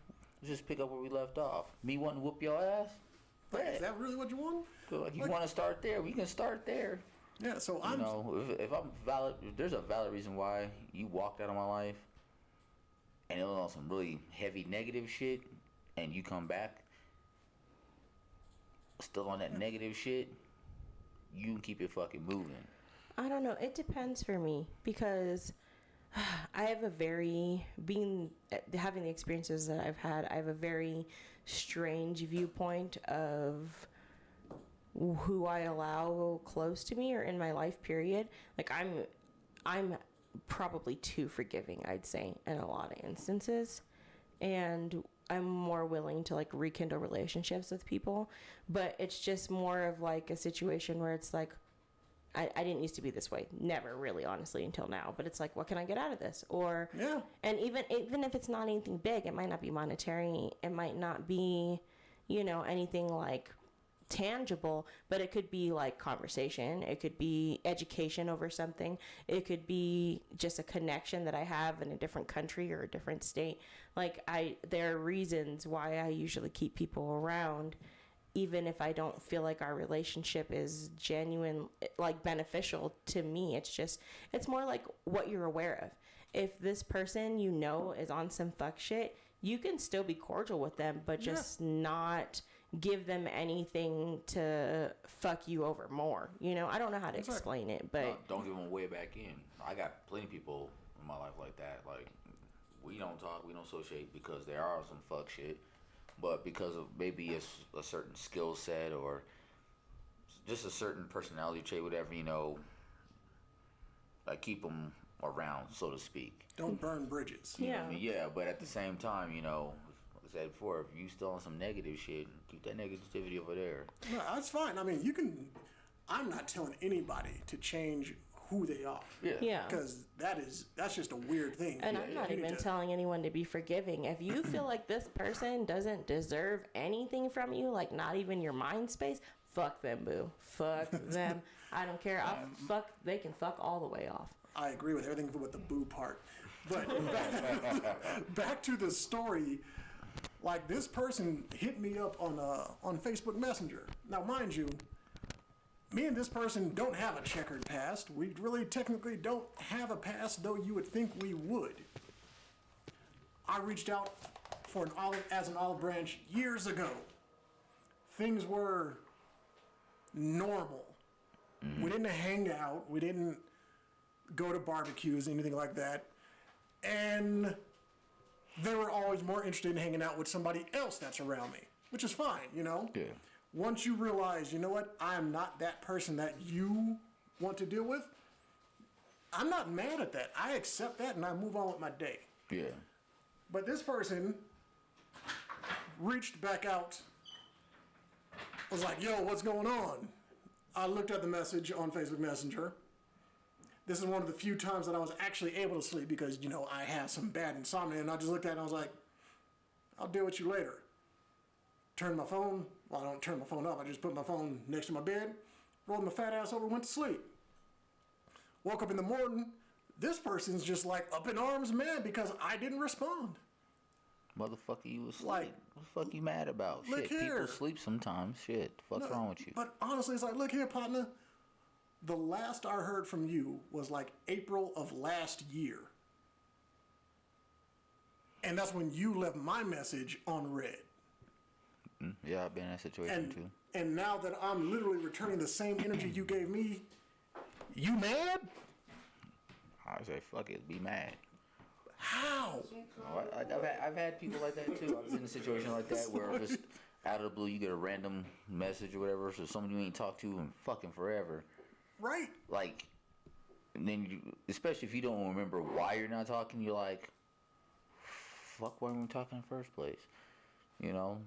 let's just pick up where we left off. Me wanting to whoop your ass? Like, Yeah. is that really what you want? So, like, you Like- want to start there? We can start there. Yeah, so You I'm... know, if I'm valid, if there's a valid reason why you walked out of my life, and it was on some really heavy negative shit, and you come back, still on that negative shit, you can keep it fucking moving. I don't know. It depends for me because I have a very having the experiences that I've had. I have a very strange viewpoint of who I allow close to me or in my life. Period. Like I'm probably too forgiving, I'd say, in a lot of instances, and I'm more willing to like rekindle relationships with people. But it's just more of like a situation where it's like, I didn't used to be this way. Never really, honestly, until now. But it's like, what can I get out of this? Or, Yeah. and even if it's not anything big, it might not be monetary. It might not be, you know, anything like tangible, but it could be like conversation. It could be education over something. It could be just a connection that I have in a different country or a different state. Like there are reasons why I usually keep people around, even if I don't feel like our relationship is genuine, like beneficial to me. It's more like what you're aware of. If this person you know is on some fuck shit, you can still be cordial with them, but just not give them anything to fuck you over more. You know, I don't know how to explain it, but Don't give them way back in. I got plenty of people in my life like that. Like, we don't talk, we don't associate because there are some fuck shit. But because of maybe a certain skill set or just a certain personality trait, whatever, you know, I keep them around, so to speak. Don't burn bridges. You know what I mean? Yeah, but at the same time, you know, like I said before, if you still on some negative shit, keep that negativity over there. No, that's fine. I mean, you can... I'm not telling anybody to change who they are. yeah. Because that's just a weird thing. And I'm not You need even to- telling anyone to be forgiving. If you feel like this person doesn't deserve anything from you, like not even your mind space, fuck them, boo. Fuck them. I don't care. They can fuck all the way off. I agree with everything but the boo part. But back to the story. Like, this person hit me up on Facebook Messenger. Now, mind you, me and this person don't have a checkered past. We really technically don't have a past, though you would think we would. I reached out for as an olive branch years ago. Things were normal. Mm-hmm. We didn't hang out. We didn't go to barbecues, anything like that. And they were always more interested in hanging out with somebody else that's around me, which is fine, you know? Yeah. Once you realize, you know what, I'm not that person that you want to deal with, I'm not mad at that. I accept that and I move on with my day. Yeah. But this person reached back out, was like, yo, what's going on? I looked at the message on Facebook Messenger. this is one of the few times that I was actually able to sleep because, you know, I have some bad insomnia. And I just looked at it and I was like, I'll deal with you later. Turned my phone. Well, I don't turn my phone up. I just put my phone next to my bed, rolled my fat ass over, and went to sleep. Woke up in the morning. This person's just like up in arms mad because I didn't respond. Motherfucker, you was asleep. Like, what the fuck you mad about? Look Shit, here. people sleep sometimes. Shit, what's wrong with you? But honestly, it's like, look here, partner. The last I heard from you was like April of last year. And that's when you left my message on red. Yeah, I've been in that situation too. And now that I'm literally returning the same energy you gave me, you mad? I say, fuck it, be mad. How? I've had people like that too. I've been in a situation like that where if it's out of the blue, you get a random message or whatever, so someone you ain't talked to in fucking forever. Right. Like, and then you, especially if you don't remember why you're not talking, you're like, fuck, why weren't we talking in the first place? You know,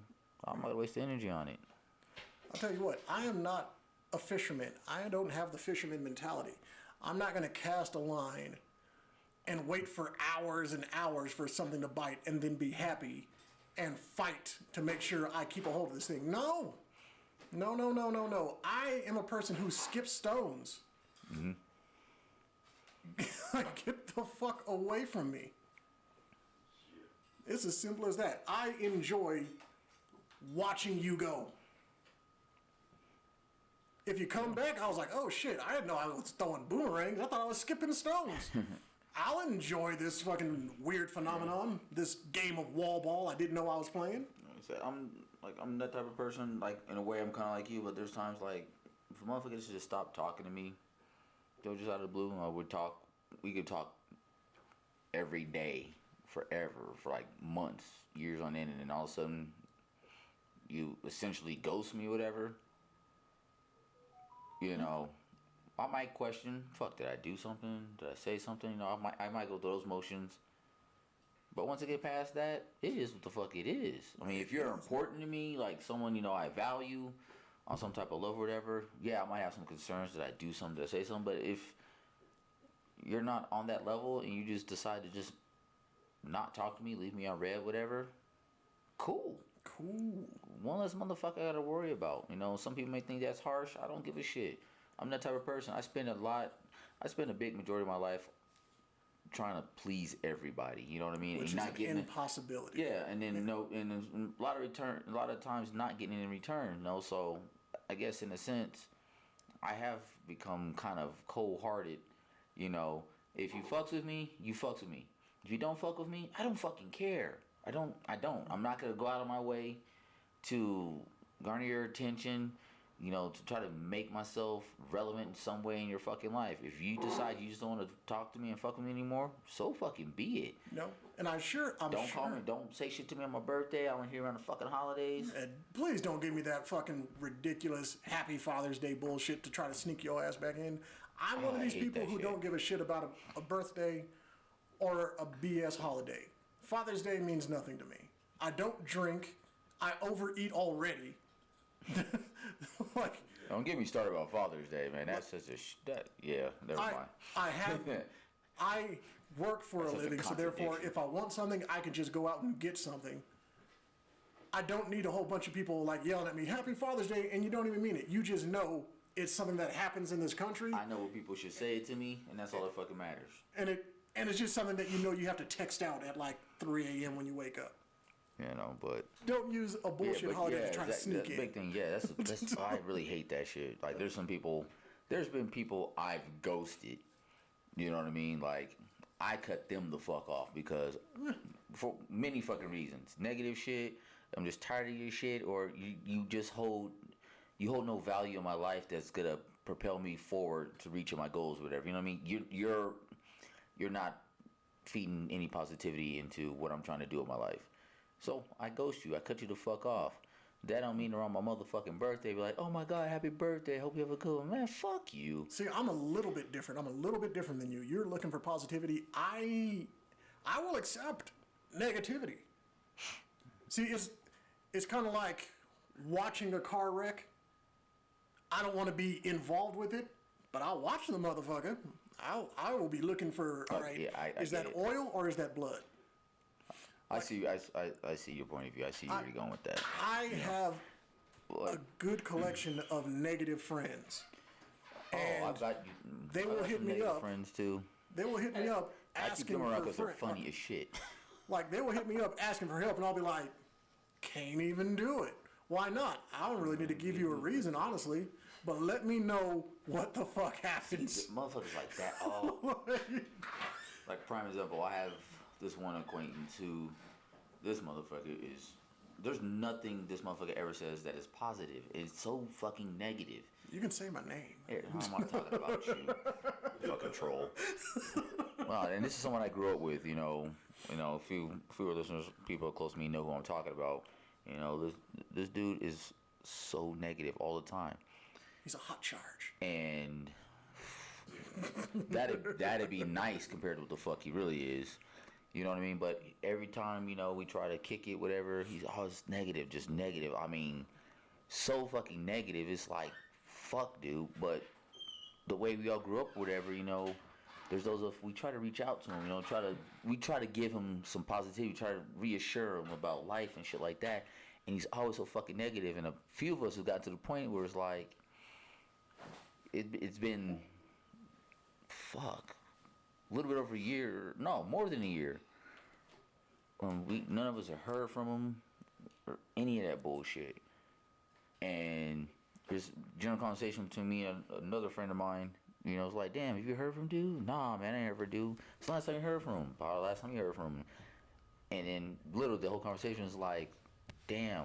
I might waste energy on it. I'll tell you what, I am not a fisherman. I don't have the fisherman mentality. I'm not going to cast a line and wait for hours and hours for something to bite and then be happy and fight to make sure I keep a hold of this thing. No. No. I am a person who skips stones. Mm-hmm. Get the fuck away from me. It's as simple as that. I enjoy watching you go. If you come back, I was like, oh shit, I didn't know I was throwing boomerangs. I thought I was skipping stones. I'll enjoy this fucking weird phenomenon, this game of wall ball I didn't know I was playing. I'm that type of person, like, in a way I'm kind of like you, but there's times, like, if a motherfucker just stop talking to me, they're just out of the blue, we could talk every day, forever, for like months, years on end, and then all of a sudden, you essentially ghost me or whatever. You know, I might question, fuck, did I do something? Did I say something? You know, I might go through those motions. But once I get past that, it is what the fuck it is. I mean, if you're important to me, like someone, you know, I value on some type of love or whatever, yeah, I might have some concerns that I do something, that I say something. But if you're not on that level and you just decide to just not talk to me, leave me on red, whatever, cool. One less motherfucker I gotta worry about. You know, some people may think that's harsh. I don't give a shit. I'm that type of person. I spend a big majority of my life trying to please everybody. You know what I mean? Which and is not an getting impossibility. Yeah, and then and a lot of times not getting it in return. You know, so I guess in a sense, I have become kind of cold-hearted. You know, if you fucks with me, you fucks with me. If you don't fuck with me, I don't fucking care. I don't. I'm not gonna go out of my way to garner your attention, you know, to try to make myself relevant in some way in your fucking life. If you decide you just don't want to talk to me and fuck with me anymore, so fucking be it. No, and I'm sure. Don't call me. Don't say shit to me on my birthday. I want to hear around the fucking holidays. And please don't give me that fucking ridiculous Happy Father's Day bullshit to try to sneak your ass back in. I'm one of these people who don't give a shit about a birthday or a BS holiday. Father's Day means nothing to me. I don't drink. I overeat already. Like, don't get me started about Father's Day, man. That's such a never mind. I work for a living, so therefore, if I want something, I can just go out and get something. I don't need a whole bunch of people like yelling at me, "Happy Father's Day," and you don't even mean it. You just know it's something that happens in this country. I know what people should say it to me, and that's all that fucking matters. And it's just something that you know you have to text out at like 3 a.m. when you wake up. You know, but don't use a bullshit holiday to try to sneak in. Big thing, yeah. That's I really hate that shit. Like, there's been people I've ghosted. You know what I mean? Like, I cut them the fuck off because for many fucking reasons, negative shit. I'm just tired of your shit, or you just hold no value in my life that's gonna propel me forward to reaching my goals, or whatever. You know what I mean? You're not feeding any positivity into what I'm trying to do with my life. So I ghost you. I cut you the fuck off. That don't mean around my motherfucking birthday be like, oh my God, happy birthday. Hope you have a good one. Man, fuck you. See, I'm a little bit different. I'm a little bit different than you. You're looking for positivity. I will accept negativity. See, it's kind of like watching a car wreck. I don't want to be involved with it, but I'll watch the motherfucker. I will be looking for. All right, yeah, I is get that it. oil or is that blood? I see. I see your point of view. I see where you're going with that. I have Like, a good collection of negative friends. And I've got. they I will got hit some me negative up. friends too. They will hit me up I keep asking them around for because they're friends. funny as shit. Like they will hit me up asking for help, and I'll be like, can't even do it. Why not? I don't really need to give you a reason, honestly. But let me know what the fuck happens. Motherfuckers like that. Oh, like prime example. I have this one acquaintance who, this motherfucker is. There's nothing this motherfucker ever says that is positive. It's so fucking negative. You can say my name. Here, I'm not talking about you, fucking troll. Well, and this is someone I grew up with. A few listeners, people close to me know who I'm talking about. This dude is so negative all the time. He's a hot charge. And that'd be nice compared to what the fuck he really is. You know what I mean? But every time, we try to kick it, whatever, he's always negative, just negative. I mean, so fucking negative. It's like, fuck, dude. But the way we all grew up, whatever, there's those of we try to reach out to him, we try to give him some positivity, try to reassure him about life and shit like that. And he's always so fucking negative. And a few of us have got to the point where it's like, it's been, fuck, a little bit over a year, no, more than a year. None of us have heard from him or any of that bullshit. And this general conversation between me and another friend of mine, it's like, damn, have you heard from dude? Nah, man, I never do. It's the last time you heard from him. Probably the last time you heard from him. And then literally the whole conversation is like, damn,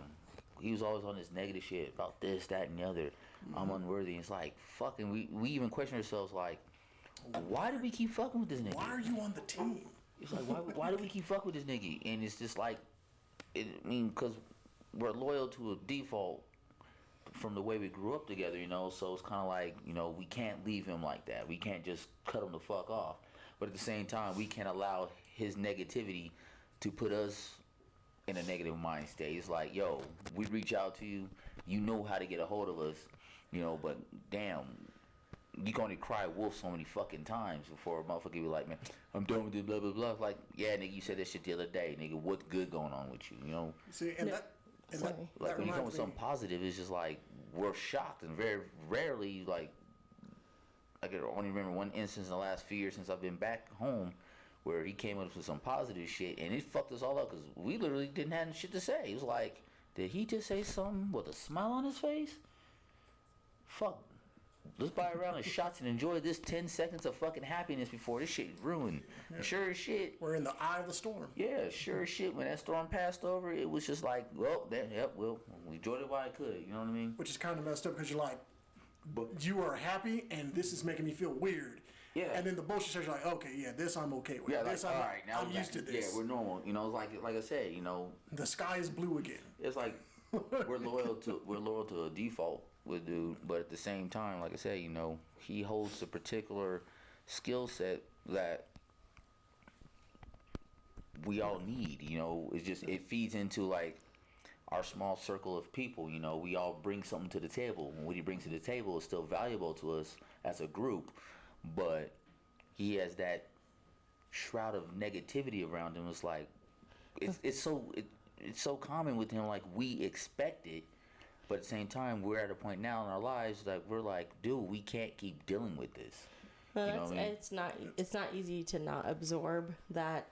he was always on this negative shit about this, that, and the other. I'm unworthy. It's like, fucking, we even question ourselves like, why do we keep fucking with this nigga? Why are you on the team? It's like, why do we keep fucking with this nigga? And it's just like, because we're loyal to a default from the way we grew up together, so it's kind of like, we can't leave him like that. We can't just cut him the fuck off. But at the same time, we can't allow his negativity to put us in a negative mind state. It's like, yo, we reach out to you, you know how to get a hold of us, but damn, you can only cry wolf so many fucking times before a motherfucker be like, man, I'm done with this, blah, blah, blah. Like, yeah, nigga, you said that shit the other day, nigga, what's good going on with you, See, and No. Sorry. Like, when you come reminds with me. something positive, it's just like, we're shocked, and very rarely, like, I can only remember one instance in the last few years since I've been back home where he came up with some positive shit, and it fucked us all up, because we literally didn't have shit to say. It was like, did he just say something with a smile on his face? Fuck. Let's buy a round of shots and enjoy this 10 seconds of fucking happiness before this shit is ruined. Yeah. Sure as shit. We're in the eye of the storm. Yeah, sure as shit. When that storm passed over, it was just like, well, we enjoyed it while I could. You know what I mean? Which is kind of messed up because you're like, you are happy and this is making me feel weird. Yeah. And then the bullshit says like, okay, yeah, this I'm okay with. Yeah, like, this all right, now I'm used to this. Yeah, we're normal. It's like I said, the sky is blue again. It's like we're loyal to a default with dude, but at the same time, like I said, he holds a particular skill set that we all need. It's just it feeds into like our small circle of people. We all bring something to the table. And what he brings to the table is still valuable to us as a group, but he has that shroud of negativity around him. It's like it's so common with him. Like, we expect it. But at the same time, we're at a point now in our lives that we're like, dude, we can't keep dealing with this. Well, it's not easy to not absorb that.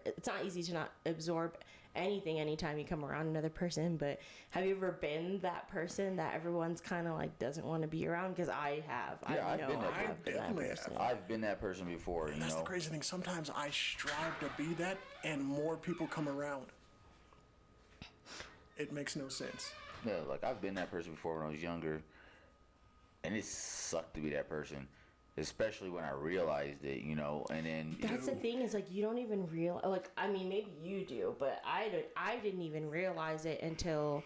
It's not easy to not absorb anything anytime you come around another person. But have you ever been that person that everyone's kind of like doesn't want to be around? Because I have. Yeah, I've been that I definitely have. I've been that person before. And that's the crazy thing. Sometimes I strive to be that, and more people come around. It makes no sense. Yeah, like I've been that person before when I was younger, and it sucked to be that person, especially when I realized it, and then... That's the thing, is like, you don't even realize, like, I mean, maybe you do, but I didn't even realize it until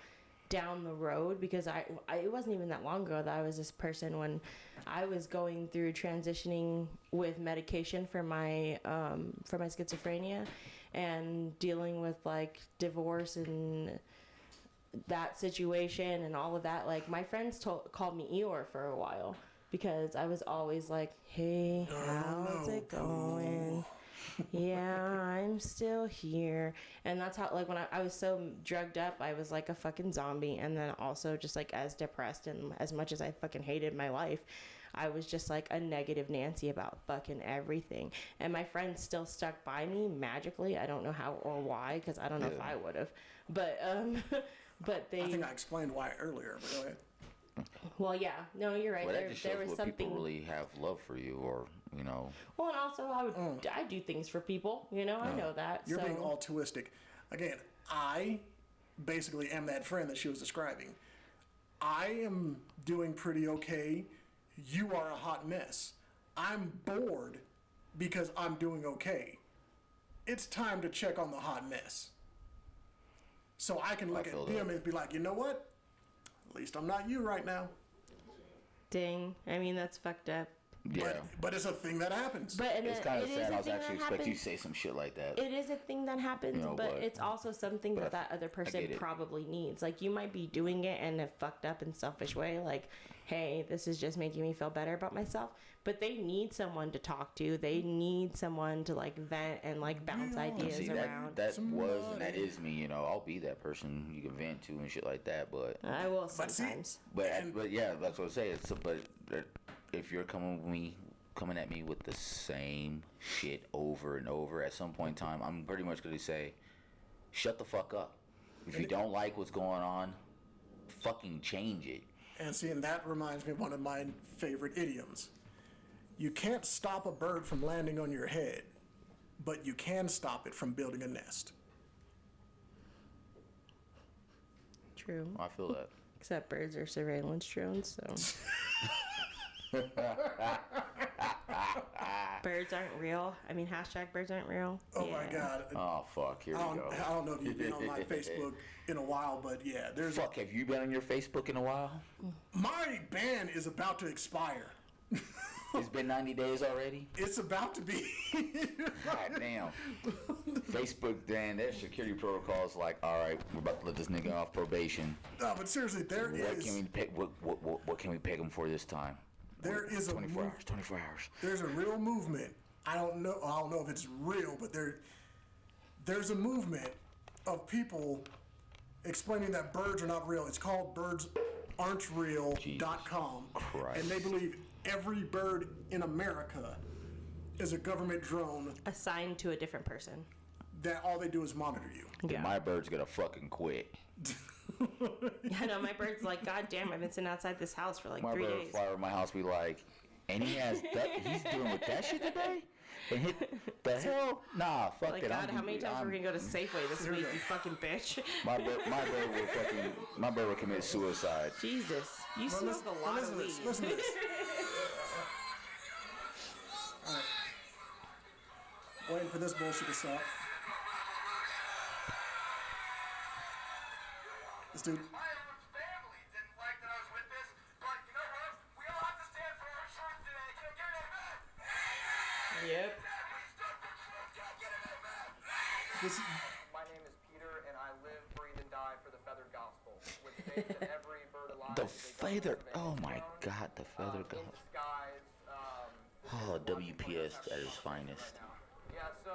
down the road, because it wasn't even that long ago that I was this person when I was going through transitioning with medication for my schizophrenia and dealing with like divorce and that situation and all of that. Like, my friends called me Eeyore for a while. because I was always like, hey, how's it going? Yeah, I'm still here. And that's how, like, when I was so drugged up, I was like a fucking zombie. And then also just like as depressed and as much as I fucking hated my life, I was just like a negative Nancy about fucking everything. And my friends still stuck by me magically. I don't know how or why, because I don't know if I would have. But but they. I think I explained why earlier. But go ahead. Well, yeah, no, you're right. Well, that just shows there was what something. people really have love for you, or you know. Well, and also I do things for people. You know, I know that. You're so. being altruistic. Again, I basically am that friend that she was describing. I am doing pretty okay. You are a hot mess. I'm bored because I'm doing okay. It's time to check on the hot mess. So I can look at them and be like, you know what? At least I'm not you right now. Dang. I mean, that's fucked up. Yeah. But it's a thing that happens. But It's kind of sad. I was actually expecting you to say some shit like that. It is a thing that happens, You know, but it's also something that other person get it. probably needs. Like, you might be doing it in a fucked up and selfish way. Like, hey, this is just making me feel better about myself. But they need someone to talk to. They need someone to, like, vent and, like, bounce ideas See, around. that was and that is me. You know, I'll be that person you can vent to and shit like that. But I will But see, sometimes. but yeah, that's what I say. But if you're coming at me with the same shit over and over, at some point in time, I'm pretty much going to say, shut the fuck up. If you don't like what's going on, fucking change it. And see, and that reminds me of one of my favorite idioms. You can't stop a bird from landing on your head, but you can stop it from building a nest. True. I feel that. Except birds are surveillance drones, so. Birds aren't real. I mean, hashtag birds aren't real. Oh my God. Oh, fuck. Here we go. I don't know if you've been on my Facebook in a while, but yeah, there's Fuck, have you been on your Facebook in a while? my ban is about to expire. It's been 90 days already? It's about to be. God damn. Facebook, then, their security protocols like, all right, we're about to let this nigga off probation. No, but seriously, there What is. can we peg? What can we peg him for this time? There is a 24 hours. 24 hours. There's a real movement. I don't know if it's real, but there's a movement of people explaining that birds are not real. It's called birdsaren'treal.com. Christ. And they believe every bird in America is a government drone Assigned to a different person. that all they do is monitor you. Yeah. My bird's gonna fucking quit. I know, my bird's like, God damn, I've been sitting outside this house for like My 3 bird days. fly over my house, be like, and he has that. He's dealing with that shit today. And hit the hell, nah, fuck Like, it. God, how many times are we gonna go to Safeway this week, you fucking bitch? My bird will commit suicide. Jesus, you smoke a lot of weed. Listen to this. All right. Waiting for this bullshit to stop. This dude. My own family didn't like that I was with this, but you know what? We all have to stand for our truth today. Can I get it, man? Yep. This, My name is Peter, and I live, breathe, and die for the feathered gospel. With faith that every bird alive The is a feather. government Oh my drone, God, the feather in gospel. disguise. Oh, WPS at its finest. Yeah. So,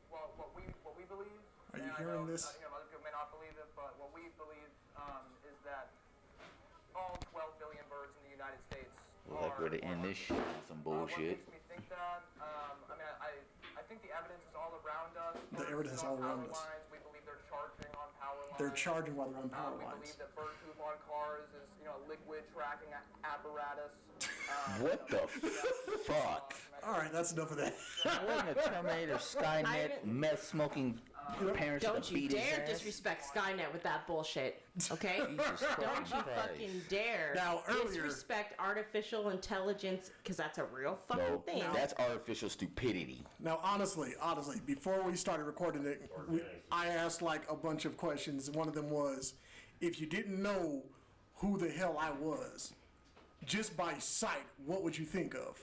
well, what we believe. Are you and I hearing know, this? Other people may not believe it, but what we believe is that all 12 billion birds in the United States. Well, like, we're to end this shit on some bullshit. What makes me think that? I mean, I think the evidence is all around us. The evidence is all around us. Lines. We believe they're charging on power lines. they're charging while they're on power We lines. believe that bird poop on cars is, a liquid tracking apparatus. What the fuck? All right, that's enough of that. Wasn't a Terminator, Skynet, meth smoking parents Don't to you beat his dare ass? disrespect Skynet with that bullshit, okay? Jesus Don't you Christ. fucking dare Now, earlier- disrespect artificial intelligence, because that's a real fucking No, thing. that's artificial stupidity. Now, honestly, before we started recording it, I asked like a bunch of questions. One of them was, if you didn't know who the hell I was, just by sight, what would you think of?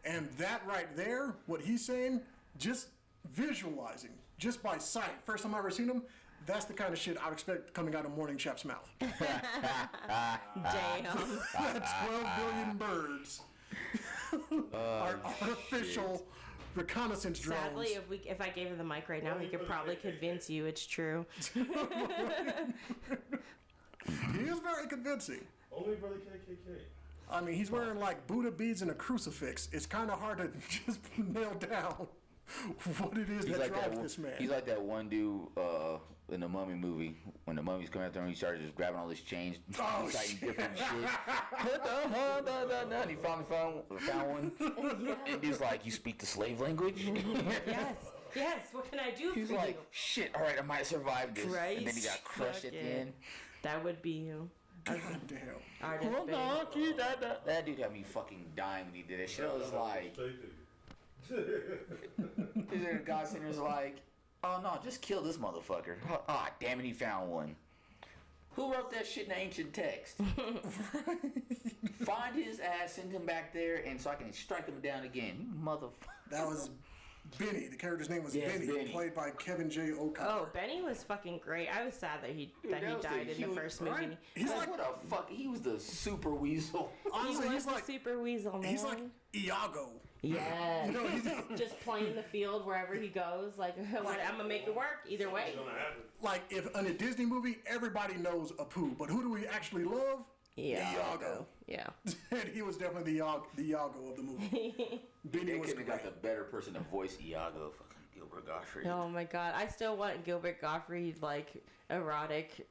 And that right there, what he's saying, just visualizing, just by sight, first time I ever seen him, That's the kind of shit I would expect coming out of Morning Chap's mouth. Damn. 12 billion birds are artificial reconnaissance drones. Sadly, if I gave him the mic right now, he could probably convince you it's true. He is very convincing. Only for the KKK. I mean, he's wearing like Buddha beads and a crucifix. It's kind of hard to just nail down what it is that drives this man. He's like that one dude in the Mummy movie when the mummy's coming after him. He started just grabbing all his chains, reciting different shit. And he finally found one. And he's like, "You speak the slave language?" Yes. What can I do He's for like, you? "Shit, all right, I might survive this." Christ, and then he got crushed at the end. That would be you. God damn. That dude had me fucking dying when he did that shit. I was like, the God Center's like, "Oh no, just kill this motherfucker." Ah, damn it, he found one. Who wrote that shit in the ancient text? Find his ass, send him back there, and so I can strike him down again. You motherfucker. That was Benny. The character's name was Yes, Benny, Benny. played by Kevin J. O'Connor. Oh, Benny was fucking great. I was sad that he died in the first movie. Right? He's like, what a fuck? He was the super weasel. Honestly, He was he's the like super weasel, man. he's like Iago. Yes. You know, he's Just playing the field wherever he goes. Like, I'm gonna make it work either way. It's gonna happen. like if in a Disney movie everybody knows Apu, but who do we actually love? Iago. Yeah. And he was definitely the Iago of the movie. Benny They was could have got great. the better person to voice Iago. Fucking Gilbert Gottfried. Oh my god. I still want Gilbert Gottfried like erotic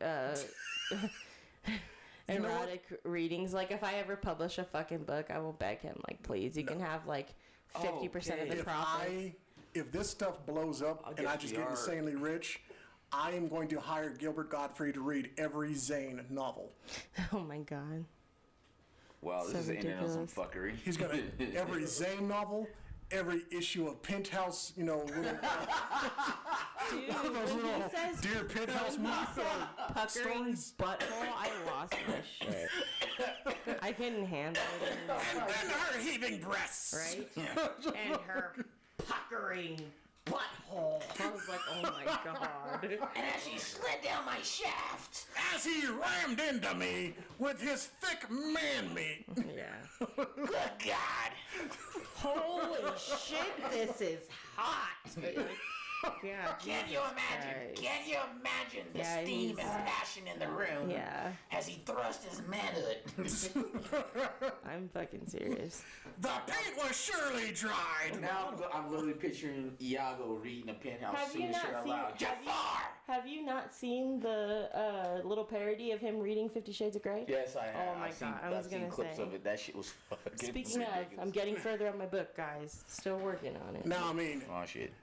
erotic readings. Like if I ever publish a fucking book, I will beg him, like, please, you can have like 50% of the If profits. if this stuff blows up and get I just get the art. insanely rich, I am going to hire Gilbert Gottfried to read every Zane novel. Oh my god. Wow, this So is ending on some ridiculous. fuckery. He's gonna every Zane novel, every issue of Penthouse, little, Dude, those when little he says, Dear Penthouse when he said puckering stories. butthole, I lost my shit. I couldn't handle it anymore. And her heaving breasts. Right? And her puckering butthole. I was like, oh my god. And as he slid down my shaft. As he rammed into me with his thick man meat. Yeah. Good God. Holy shit, this is hot. Yeah, Can you imagine? Christ. Can you imagine the Yeah, steam he's- and passion in the room Yeah, as he thrust his manhood? I'm fucking serious. The paint was surely dried. Now I'm literally picturing Iago reading a Penthouse Have you signature not out seen- loud. Jafar! Have you not seen the little parody of him reading 50 Shades of Grey? Yes, I have. Oh my I've seen, God, I was I've seen gonna clips say. of it. That shit was fucking Speaking of, ridiculous. I'm getting further on my book, guys. Still working on it. Now, I mean, Oh shit.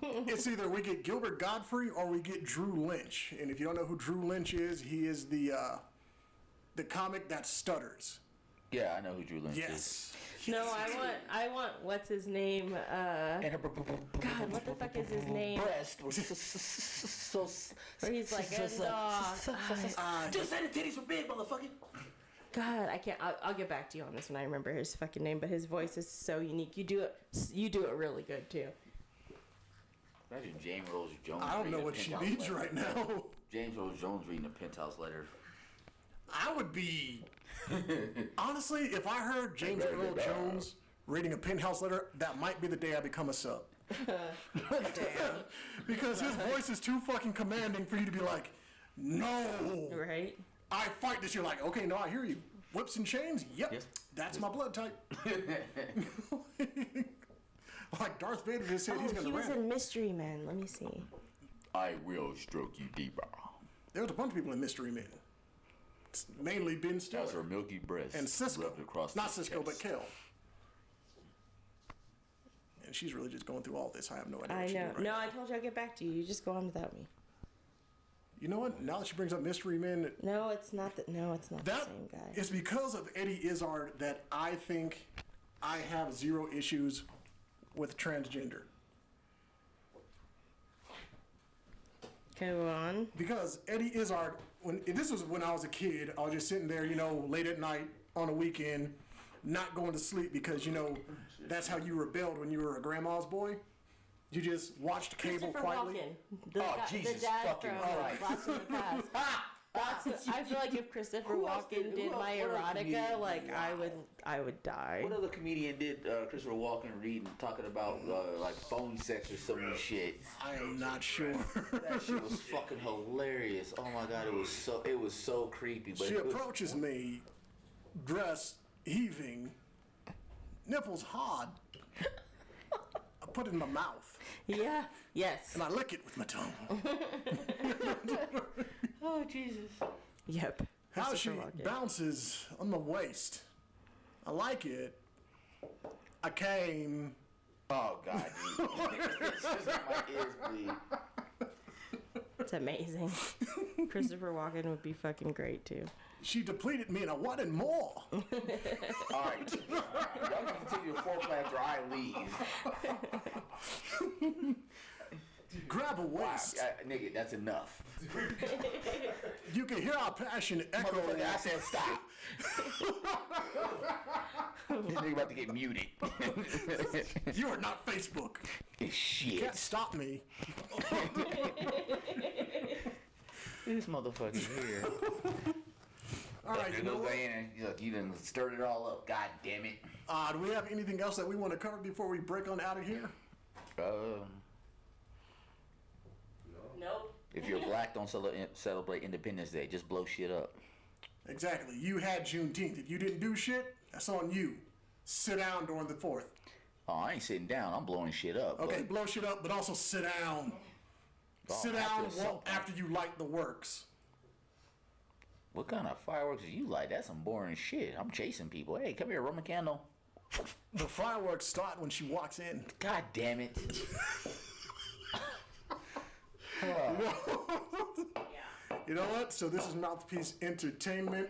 it's either we get Gilbert Godfrey or we get Drew Lynch. And if you don't know who Drew Lynch is, he is the comic that stutters. Yeah, I know who Drew Lynch is. Yes. No, I want what's his name? And her God, what the fuck is his name? breast was so. Where he's like, so- and, just say the titties were big, motherfucker. God, I can't. I'll get back to you on this when I remember his fucking name. But his voice is so unique. You do it really good too. Imagine James Rose Jones. I don't know reading a what she Penthouse needs letter. right now. James Rose Jones reading a Penthouse letter. I would be. Honestly, if I heard James Earl Jones reading a Penthouse letter, that might be the day I become a sub. Damn. Because his voice is too fucking commanding for you to be like, no. Right? I fight this. You're like, okay, no, I hear you. Whips and chains? Yep. Yes. That's my blood type. Like Darth Vader just said, he's Oh, going he to was ram. in Mystery Men. Let me see. I will stroke you deeper. There was a bunch of people in Mystery Men. It's mainly Ben Stiller. As her milky breast And Cisco. rubbed across Not his Cisco, but chest. Kel. And she's really just going through all this. I have no idea what I she's know. doing right No, now. I told you I'd get back to you. You just go on without me. You know what? Now that she brings up Mystery Men, No, it's not the. No, it's not that the same guy. is because of Eddie Izzard that I think I have zero issues with transgender. Go on. Because Eddie Izzard, this was when I was a kid, I was just sitting there, late at night on a weekend, not going to sleep because, that's how you rebelled when you were a grandma's boy. You just watched cable Christopher quietly? Walken, the, Oh, guy, Jesus the dad fucking from Christ. Blast from the Past. I feel like if Christopher Who else Walken did- did who my else- what other erotica, comedian? like I would die. What other comedian did Christopher Walken read and talking about like phone sex or some shit? I am not sure. That shit was fucking hilarious. Oh my god, it was so creepy. But She it was- approaches me, dress heaving, nipples hard. I put it in my mouth Yeah. Yes. and I lick it with my tongue. Oh Jesus. Yep. How she Christopher Walken. bounces on my waist. I like it. I came. Oh god, dude. It's just like my ears bleed. It's amazing. Christopher Walken would be fucking great too. She depleted me and I wanted more. All right, y'all can continue to foreplay after I leave. Grab a Wow, waist. nigga, that's enough. You can hear our passion echo. Motherfucker, I said stop. This nigga about to get muted. You are not Facebook. Shit. Can't stop me. This motherfucker here. All right, you know what? You done stirred it all up. God damn it. Do we have anything else that we want to cover before we break on out of here? Nope. If you're black, don't celebrate Independence Day. Just blow shit up. Exactly. You had Juneteenth. If you didn't do shit, that's on you. Sit down during the 4th. Oh, I ain't sitting down. I'm blowing shit up. Okay, but- blow shit up, but also sit down. Oh, Sit after down the song. after you light the works. What kind of fireworks do you like? That's some boring shit. I'm chasing people. Hey, come here, Roman candle. The fireworks start when she walks in. God damn it. You know what? So this is MoufPiece Entertainment.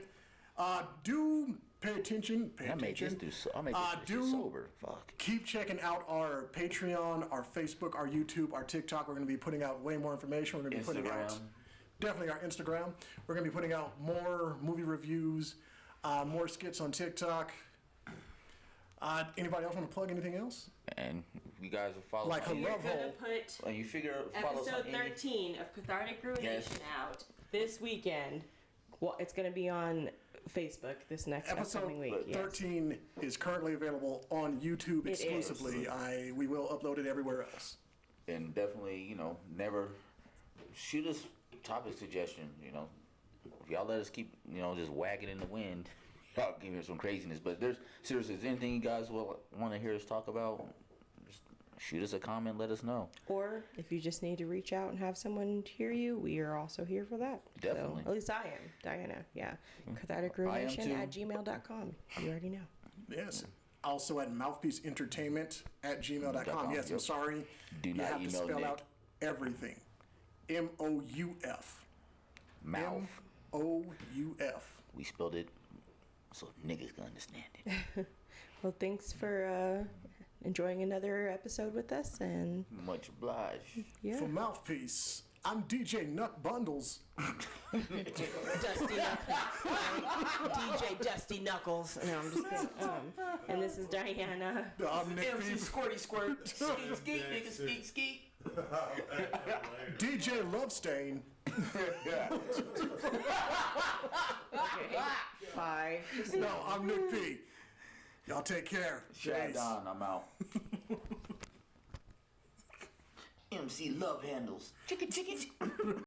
Do pay attention. Pay I made this attention. I made this do- sober. Fuck. Keep checking out our Patreon, our Facebook, our YouTube, our TikTok. We're going to be putting out way more information. We're going to be putting out Instagram. definitely our Instagram. We're going to be putting out more movie reviews, more skits on TikTok. Anybody else want to plug anything else? And you guys will follow Like us. a We're love gonna hole. put And you figure follow us on episode any- 13 of Cathartic Ruination Yes. out this weekend. Well, it's gonna be on Facebook this next Episode upcoming week. Yes. 13 is currently available on YouTube It is. exclusively. We will upload it everywhere else. And definitely, never shoot us topic suggestion. If y'all let us keep, just wagging in the wind, y'all give me some craziness. But seriously, is there anything you guys will want to hear us talk about? Just shoot us a comment, let us know. Or if you just need to reach out and have someone hear you, we are also here for that. Definitely. So, at least I am, Diana. Yeah. Cathartic I am Ruination too. at gmail.com. You already know. Yes. Also at MoufPiece Entertainment at gmail.com. Yes, I'm Yep. sorry. Do You not have to email spell Nick. out everything. MOUF. Mouth. MOUF. We spelled it so niggas can understand it. Well, thanks for enjoying another episode with us. And Much obliged. yeah. For MoufPiece, I'm DJ Nut Bundles. Dusty Knuckles. DJ Dusty Knuckles. No, I'm just kidding. And this is Diana. I'm Nick P. Squirty Squirt. Skeet, skeet, nigga, skeet, skeet. DJ Lovestain. Okay. Bye. No, I'm Nick P. Y'all take care. Shad Peace. Don, I'm out. MC Love Handles. Chicken, chicken.